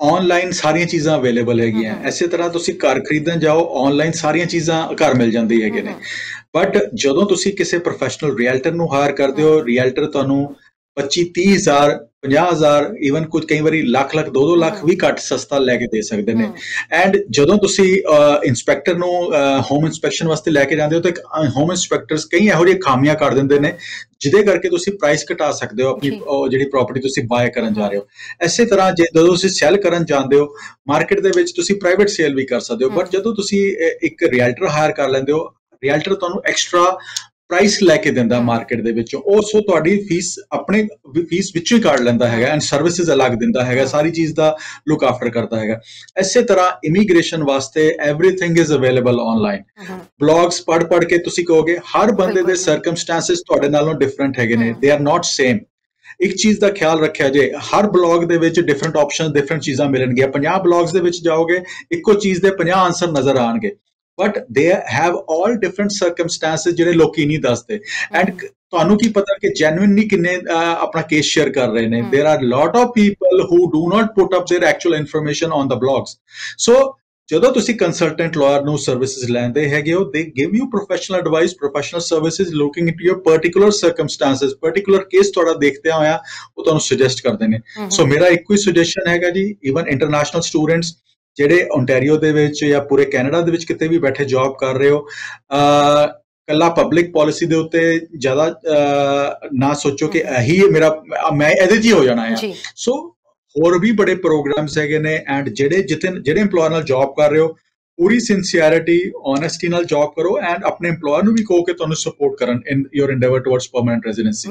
ਆਨਲਾਈਨ ਸਾਰੀਆਂ ਚੀਜ਼ਾਂ ਅਵੇਲੇਬਲ ਹੈਗੀਆਂ। ਇਸੇ ਤਰ੍ਹਾਂ ਤੁਸੀਂ ਘਰ ਖਰੀਦਣ ਜਾਓ, ਆਨਲਾਈਨ ਸਾਰੀਆਂ ਚੀਜ਼ਾਂ ਘਰ ਮਿਲ ਜਾਂਦੀ ਹੈਗੇ ਨੇ। ਬਟ ਜਦੋਂ ਤੁਸੀਂ ਕਿਸੇ ਪ੍ਰੋਫੈਸ਼ਨਲ ਰੀਅਲਟਰ ਨੂੰ ਹਾਇਰ ਕਰਦੇ ਹੋ, ਰੀਅਲਟਰ ਤੁਹਾਨੂੰ 25-30,000 50,000 ਈਵਨ ਕੁਝ ਕਈ ਵਾਰੀ ਲੱਖ 2-2 ਲੱਖ ਵੀ ਘੱਟ ਸਸਤਾ ਲੈ ਕੇ ਦੇ ਸਕਦੇ ਨੇ। ਐਂਡ ਜਦੋਂ ਤੁਸੀਂ ਇੰਸਪੈਕਟਰ ਨੂੰ ਹੋਮ ਇੰਸਪੈਕਸ਼ਨ ਵਾਸਤੇ ਲੈ ਕੇ ਜਾਂਦੇ ਹੋ ਤਾਂ ਹੋਮ ਇੰਸਪੈਕਟਰਸ ਕਈ ਇਹੋ ਜਿਹੇ ਖਾਮੀਆਂ ਕਰ ਦਿੰਦੇ ਨੇ ਜਿਹਦੇ ਕਰਕੇ ਤੁਸੀਂ ਪ੍ਰਾਈਸ ਘਟਾ ਸਕਦੇ ਹੋ ਆਪਣੀ ਜਿਹੜੀ ਪ੍ਰਾਪਰਟੀ ਤੁਸੀਂ ਬਾਏ ਕਰਨ ਜਾ ਰਹੇ ਹੋ। ਇਸੇ ਤਰ੍ਹਾਂ ਜਦੋਂ ਤੁਸੀਂ ਸੈਲ ਕਰਨ ਜਾਂਦੇ ਹੋ ਮਾਰਕੀਟ ਦੇ ਵਿੱਚ ਤੁਸੀਂ ਪ੍ਰਾਈਵੇਟ ਸੇਲ ਵੀ ਕਰ ਸਕਦੇ ਹੋ। ਬਟ ਜਦੋਂ ਤੁਸੀਂ ਇੱਕ ਰੀਅਲਟਰ ਹਾਇਰ ਕਰ ਲੈਂਦੇ ਹੋ, ਰੀਅਲਟਰ ਤੁਹਾਨੂੰ ਐਕਸਟਰਾ ਪ੍ਰਾਈਸ ਲੈ ਕੇ ਦਿੰਦਾ ਮਾਰਕੀਟ ਦੇ ਵਿੱਚੋਂ, ਉਹ ਸੋ ਤੁਹਾਡੀ ਫੀਸ ਆਪਣੇ ਫੀਸ ਵਿੱਚੋਂ ਹੀ ਕੱਢ ਲੈਂਦਾ ਹੈਗਾ ਐਂਡ ਸਰਵਿਸਿਜ਼ ਅਲੱਗ ਦਿੰਦਾ ਹੈਗਾ, ਸਾਰੀ ਚੀਜ਼ ਦਾ ਲੁੱਕ ਆਫਟਰ ਕਰਦਾ ਹੈਗਾ। ਇਸੇ ਤਰ੍ਹਾਂ ਇਮੀਗ੍ਰੇਸ਼ਨ ਵਾਸਤੇ everything is available online. Blogs ਪੜ੍ਹ ਕੇ ਤੁਸੀਂ ਕਹੋਗੇ ਹਰ ਬੰਦੇ ਦੇ ਸਰਕਮਸਟੈਂਸਸ ਤੁਹਾਡੇ ਨਾਲੋਂ ਡਿਫਰੈਂਟ ਹੈਗੇ ਨੇ, ਦੇ ਆਰ ਨਾਟ ਸੇਮ। ਇੱਕ ਚੀਜ਼ ਦਾ ਖਿਆਲ ਰੱਖਿਆ ਜੇ, ਹਰ ਬਲੌਗ ਦੇ ਵਿੱਚ ਡਿਫਰੈਂਟ ਆਪਸ਼ਨ ਡਿਫਰੈਂਟ ਚੀਜ਼ਾਂ ਮਿਲਣਗੀਆਂ। 50 ਬਲੌਗਸ ਦੇ ਵਿੱਚ ਜਾਓਗੇ ਇੱਕੋ ਚੀਜ਼ ਦੇ 50 ਆਨਸਰ ਨਜ਼ਰ ਆਣਗੇ, but they have all different circumstances ਜਿਹੜੇ ਲੋਕੀ ਨਹੀਂ ਦੱਸਦੇ। ਐਂਡ ਤੁਹਾਨੂੰ ਕੀ ਪਤਾ ਕਿ ਜੈਨੂਇਨਲੀ ਕਿੰਨੇ ਆਪਣਾ ਕੇਸ ਸ਼ੇਅਰ ਕਰ ਰਹੇ ਨੇ। There are lot of people who do not put up their actual information on the blogs. So ਜਦੋਂ ਤੁਸੀਂ ਕੰਸਲਟੈਂਟ ਲਾਇਰ ਨੂੰ ਸਰਵਿਸਿਜ਼ ਲੈਂਦੇ ਹੈਗੇ ਹੋ, they give you professional advice, professional services looking into your particular circumstances, particular case ਤੁਹਾਡਾ ਦੇਖਦਿਆਂ ਹੋਇਆ ਉਹ ਤੁਹਾਨੂੰ ਸੁਜੈਸਟ ਕਰਦੇ ਨੇ। ਸੋ ਮੇਰਾ ਇੱਕੋ ਹੀ ਸੁਜੈਸ਼ਨ ਹੈਗਾ ਜੀ, ਈਵਨ ਇੰਟਰਨੈਸ਼ਨਲ ਸਟੂਡੈਂਟਸ ਜਿਹੜੇ ਓਨਟਾਰੀਓ ਦੇ ਵਿੱਚ ਜਾਂ ਪੂਰੇ ਕੈਨੇਡਾ ਦੇ ਵਿੱਚ ਕਿਤੇ ਵੀ ਬੈਠੇ ਜੌਬ ਕਰ ਰਹੇ ਹੋ, ਕੱਲਾ ਪਬਲਿਕ ਪਾਲਿਸੀ ਦੇ ਉੱਤੇ ਜ਼ਿਆਦਾ ਨਾ ਸੋਚੋ ਕਿ ਇਹੀ ਮੈਂ ਇਹਦੇ 'ਚ ਹੀ ਹੋ ਜਾਣਾ ਹੈ। ਸੋ ਹੋਰ ਵੀ ਬੜੇ ਪ੍ਰੋਗਰਾਮਸ ਹੈਗੇ ਨੇ ਐਂਡ ਜਿਹੜੇ ਇੰਪਲੋਇਰ ਨਾਲ ਜੌਬ ਕਰ ਰਹੇ ਹੋ ਪੂਰੀ ਸਿੰਸੀਅਰਿਟੀ ਓਨੈਸਟੀ ਨਾਲ ਜੌਬ ਕਰੋ ਐਂਡ ਆਪਣੇ ਇੰਪਲੋਇਰ ਨੂੰ ਵੀ ਕਹੋ ਕਿ ਤੁਹਾਨੂੰ ਸਪੋਰਟ ਕਰਨ ਇਨ ਯੋਰ Endeavour towards permanent residency.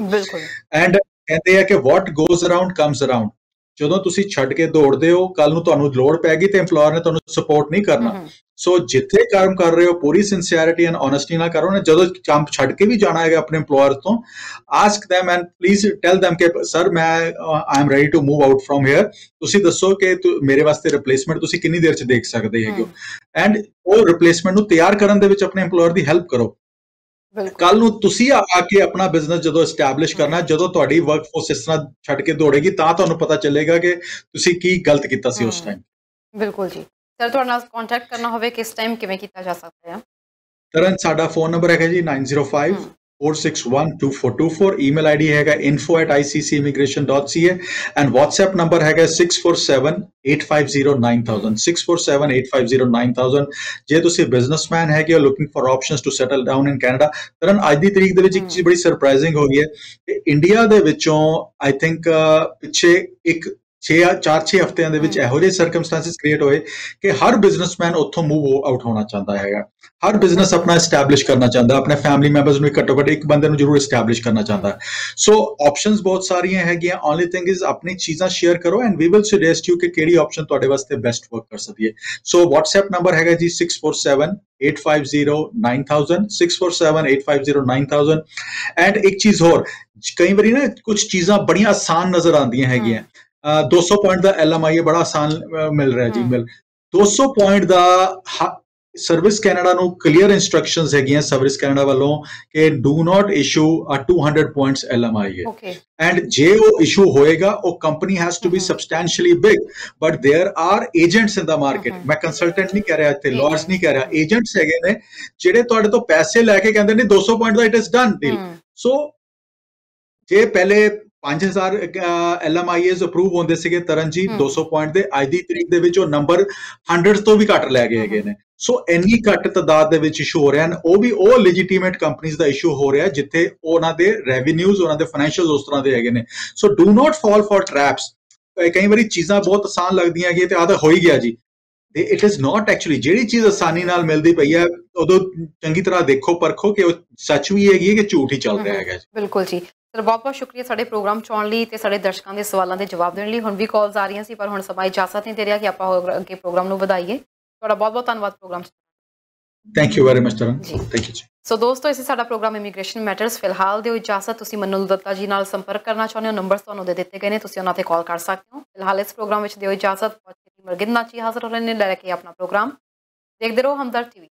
And ਕਹਿੰਦੇ ਆ ਕਿ ਵਾਟ ਗੋਜ਼ ਅਰਾਊਂਡ ਕਮਸ ਅਰਾਊਂਡ। ਜਦੋਂ ਤੁਸੀਂ ਛੱਡ ਕੇ ਦੌੜਦੇ ਹੋ, ਕੱਲ ਨੂੰ ਤੁਹਾਨੂੰ ਲੋੜ ਪੈ ਗਈ ਤੇ ਇੰਪਲੋਇਰ ਨੇ ਤੁਹਾਨੂੰ ਸਪੋਰਟ ਨਹੀਂ ਕਰਨਾ। ਸੋ ਜਿੱਥੇ ਕੰਮ ਕਰ ਰਹੇ ਹੋ ਪੂਰੀ ਸਿੰਸੀਅਰਿਟੀ ਐਂਡ ਓਨੈਸਟੀ ਨਾਲ ਕਰੋ ਨਾ। ਜਦੋਂ ਕੰਮ ਛੱਡ ਕੇ ਵੀ ਜਾਣਾ ਹੈਗਾ ਆਪਣੇ ਇੰਪਲੋਇਰ ਤੋਂ, ask them and please tell them ਕਿ ਸਰ ਮੈਂ I am ready to move out from here. ਤੁਸੀਂ ਦੱਸੋ ਕਿ ਮੇਰੇ ਵਾਸਤੇ ਰਿਪਲੇਸਮੈਂਟ ਤੁਸੀਂ ਕਿੰਨੀ ਦੇਰ 'ਚ ਦੇਖ ਸਕਦੇ ਹੈਗੇ ਹੋ ਐਂਡ ਉਹ ਰਿਪਲੇਸਮੈਂਟ ਨੂੰ ਤਿਆਰ ਕਰਨ ਦੇ ਵਿੱਚ ਆਪਣੇ ਇੰਪਲੋਇਰ ਦੀ ਹੈਲਪ ਕਰੋ। ਕੱਲ ਨੂੰ ਤੁਸੀਂ ਆ ਕੇ ਆਪਣਾ ਬਿਜ਼ਨਸ ਜਦੋਂ ਐਸਟੈਬਲਿਸ਼ ਕਰਨਾ, ਜਦੋਂ ਤੁਹਾਡੀ ਵਰਕਫੋਰਸ ਇਸ ਤਰ੍ਹਾਂ ਛੱਡ ਕੇ ਦੌੜੇਗੀ ਤਾਂ ਤੁਹਾਨੂੰ ਪਤਾ ਚੱਲੇਗਾ ਕਿ ਤੁਸੀਂ ਕੀ ਗਲਤ ਕੀਤਾ ਸੀ ਉਸ ਟਾਈਮ। ਬਿਲਕੁਲ ਜੀ ਸਰ, ਤੁਹਾਡੇ ਨਾਲ ਕੰਟੈਕਟ ਕਰਨਾ ਹੋਵੇ ਕਿਸ ਟਾਈਮ ਕਿਵੇਂ ਕੀਤਾ ਜਾ ਸਕਦਾ ਹੈ? ਤਰਨ ਸਾਡਾ ਫੋਨ ਨੰਬਰ ਹੈਗਾ ਜੀ 9054612424, ਈਮੇਲ ਆਈਡੀ ਹੈਗਾ info@iccImmigration.ca ਐਂਡ WhatsApp ਨੰਬਰ ਹੈਗਾ 6478509000 6478509000। ਜੇ ਤੁਸੀਂ ਬਿਜ਼ਨਸਮੈਨ ਹੈਗੇ ਹੋ looking for options to settle down in Canada. Taran ਅੱਜ ਦੀ ਤਰੀਕ ਦੇ ਵਿੱਚ ਇੱਕ ਚੀਜ਼ ਬੜੀ ਸਰਪ੍ਰਾਈਜ਼ਿੰਗ ਹੋ ਗਈ ਹੈ ਕਿ ਇੰਡੀਆ ਦੇ ਵਿੱਚੋਂ ਆਈ ਥਿੰਕ ਪਿੱਛੇ 4-6 ਹਫ਼ਤਿਆਂ ਦੇ ਵਿੱਚ ਇਹੋ ਜਿਹੇ ਸਰਕਮਸਟੈਂਸਸ ਕ੍ਰੀਏਟ ਹੋਏ ਕਿ ਹਰ ਬਿਜ਼ਨਸਮੈਨ ਉੱਥੋਂ ਮੂਵ ਆਊਟ ਹੋਣਾ ਚਾਹੁੰਦਾ ਹੈਗਾ। ਹਰ ਬਿਜ਼ਨਸ ਆਪਣਾ ਐਸਟੈਬਲਿਸ਼ ਕਰਨਾ ਚਾਹੁੰਦਾ, ਆਪਣੇ ਫੈਮਿਲੀ ਮੈਂਬਰਸ ਨੂੰ ਘੱਟੋ ਘੱਟ ਇੱਕ ਬੰਦੇ ਨੂੰ ਜ਼ਰੂਰ ਐਸਟੈਬਲਿਸ਼ ਕਰਨਾ ਚਾਹੁੰਦਾ। ਸੋ ਆਪਸ਼ਨਸ ਬਹੁਤ ਸਾਰੀਆਂ ਹੈਗੀਆਂ। ਓਨਲੀ ਥਿੰਗ ਇਜ਼ ਆਪਣੀ ਚੀਜ਼ਾਂ ਸ਼ੇਅਰ ਕਰੋ and we will suggest you ਕਿ ਕਿਹੜੀ ਆਪਸ਼ਨ ਤੁਹਾਡੇ ਵਾਸਤੇ ਬੈਸਟ ਵਰਕ ਕਰ ਸਕਦੀ ਹੈ। ਸੋ WhatsApp ਨੰਬਰ ਹੈਗਾ ਜੀ 6478509000 6478509000। ਐਂਡ ਇੱਕ ਚੀਜ਼ ਹੋਰ, ਕਈ ਵਾਰੀ ਨਾ ਕੁਝ ਚੀਜ਼ਾਂ ਬੜੀਆਂ ਆਸਾਨ ਨਜ਼ਰ ਆਉਂਦੀਆਂ ਹੈਗੀਆਂ। 200 ਪੁਆਇੰਟ ਦਾ LMI ਬੜਾ ਆਸਾਨ ਮਿਲ ਰਿਹਾ ਜੀ। 200 ਪੁਆਇੰਟ ਦਾ ਸਰਵਿਸ ਕੈਨੇਡਾ ਨੂੰ ਕਲੀਅਰ ਇਨਸਟਰਕਸ਼ਨਸ ਹੈਗੀਆਂ ਸਰਵਿਸ ਕੈਨੇਡਾ ਵੱਲੋਂ ਕਿ do not issue a 200 points LMI ਹੈ। ਐਂਡ ਜੇ ਉਹ ਇਸ਼ੂ ਹੋਏਗਾ ਉਹ company has to be substantially big, but there are agents in the market. ਮੈਂ ਕੰਸਲਟੈਂਟ ਨਹੀਂ ਕਹਿ ਰਿਹਾ ਇੱਥੇ, ਲਾਇਰਸ ਨਹੀਂ ਕਹਿ ਰਿਹਾ, ਏਜੰਟਸ ਹੈਗੇ ਨੇ ਜਿਹੜੇ ਤੁਹਾਡੇ ਤੋਂ ਪੈਸੇ ਲੈ ਕੇ ਕਹਿੰਦੇ ਨੇ 200 ਪੁਆਇੰਟ ਦਾ it is done deal. So ਜੇ ਪਹਿਲੇ 5000 LMIAs ਅਪਰੂਵ ਹੁੰਦੇ ਸੀਗੇ ਤਰਨ ਜੀ 200 ਪੁਆਇੰਟ ਦੇ, ਅੱਜ ਦੀ ਤਰੀਕ ਦੇ ਵਿੱਚ ਉਹ ਨੰਬਰ 100 ਤੋਂ ਵੀ ਘੱਟ ਲੈ ਗਏ ਹੈਗੇ ਨੇ। ਸੋ ਇੰਨੀ ਘੱਟ ਤਾਦਾਦ ਦੇ ਵਿੱਚ ਇਸ਼ੂ ਹੋ ਰਹੇ ਹਨ। ਉਹ ਵੀ ਉਹ ਲੈਜੀਟੀਮੇਟ ਕੰਪਨੀਆਂ ਦਾ ਇਸ਼ੂ ਹੋ ਰਿਹਾ ਜਿੱਥੇ ਉਹਨਾਂ ਦੇ ਰੈਵਨਿਊਜ਼, ਉਹਨਾਂ ਦੇ ਫਾਈਨੈਂਸ਼ੀਅਲ ਉਸ ਤਰ੍ਹਾਂ ਦੇ ਹੈਗੇ ਨੇ। So do not fall for traps. ਕਈ ਵਾਰੀ ਚੀਜ਼ਾਂ ਬਹੁਤ ਆਸਾਨ ਲੱਗਦੀਆਂ ਹੈਗੀਆਂ ਤੇ ਆਹ ਹੋ ਹੀ ਗਿਆ ਜੀ। It is not actually. ਜਿਹੜੀ ਚੀਜ਼ ਆਸਾਨੀ ਨਾਲ ਮਿਲਦੀ ਪਈ ਹੈ ਉਦੋਂ ਚੰਗੀ ਤਰ੍ਹਾਂ ਦੇਖੋ ਪਰਖੋ ਕਿ ਉਹ ਸੱਚ ਵੀ ਹੈਗੀ ਹੈ ਕਿ ਝੂਠ ਹੀ ਚੱਲ ਰਿਹਾ ਹੈਗਾ। ਬਿਲਕੁਲ ਜੀ ਸਰ, ਬਹੁਤ ਬਹੁਤ ਸ਼ੁਕਰੀਆ ਸਾਡੇ ਪ੍ਰੋਗਰਾਮ 'ਚ ਆਉਣ ਲਈ ਤੇ ਸਾਡੇ ਦਰਸ਼ਕਾਂ ਦੇ ਸਵਾਲਾਂ ਦੇ ਜਵਾਬ ਦੇਣ ਲਈ। ਹੁਣ ਵੀ ਕਾਲਸ ਆ ਰਹੀਆਂ ਸੀ ਪਰ ਹੁਣ ਸਮਾਂ ਇਜਾਜ਼ਤ ਨਹੀਂ ਦੇ ਰਿਹਾ ਕਿ ਆਪਾਂ ਹੋਰ ਅੱਗੇ ਪ੍ਰੋਗਰਾਮ ਨੂੰ ਵਧਾਈਏ। ਤੁਹਾਡਾ ਬਹੁਤ ਬਹੁਤ ਧੰਨਵਾਦ ਪ੍ਰੋਗਰਾਮ 'ਚ। Thank you very much Tarn. Thank you ਜੀ। ਸੋ ਦੋਸਤੋ, ਇਸੇ ਸਾਡਾ ਪ੍ਰੋਗਰਾਮ ਇਮੀਗ੍ਰੇਸ਼ਨ ਮੈਟਰਸ ਫਿਲਹਾਲ ਦਿਓ ਇਜਾਜ਼ਤ। ਤੁਸੀਂ ਮਨੂ ਦੱਤਾ ਜੀ ਨਾਲ ਸੰਪਰਕ ਕਰਨਾ ਚਾਹੁੰਦੇ ਹੋ, ਨੰਬਰਸ ਤੁਹਾਨੂੰ ਦੇ ਦਿੱਤੇ ਗਏ ਨੇ, ਤੁਸੀਂ ਉਹਨਾਂ ਤੇ ਕਾਲ ਕਰ ਸਕਦੇ ਹੋ। ਫਿਲਹਾਲ ਇਸ ਪ੍ਰੋਗਰਾਮ ਵਿੱਚ ਦਿਓ ਇਜਾਜ਼ਤ। ਬਹੁਤ ਛੇਤੀ ਮਰਗਿੰਦ ਨਾਚੀ ਹਾਜ਼ਰ ਹੋ ਰਹੇ ਨੇ ਲੈ ਕੇ ਆਪਣਾ ਪ੍ਰੋਗਰਾਮ। ਦੇਖਦੇ ਰਹੋ ਹਮਦਰਦ TV।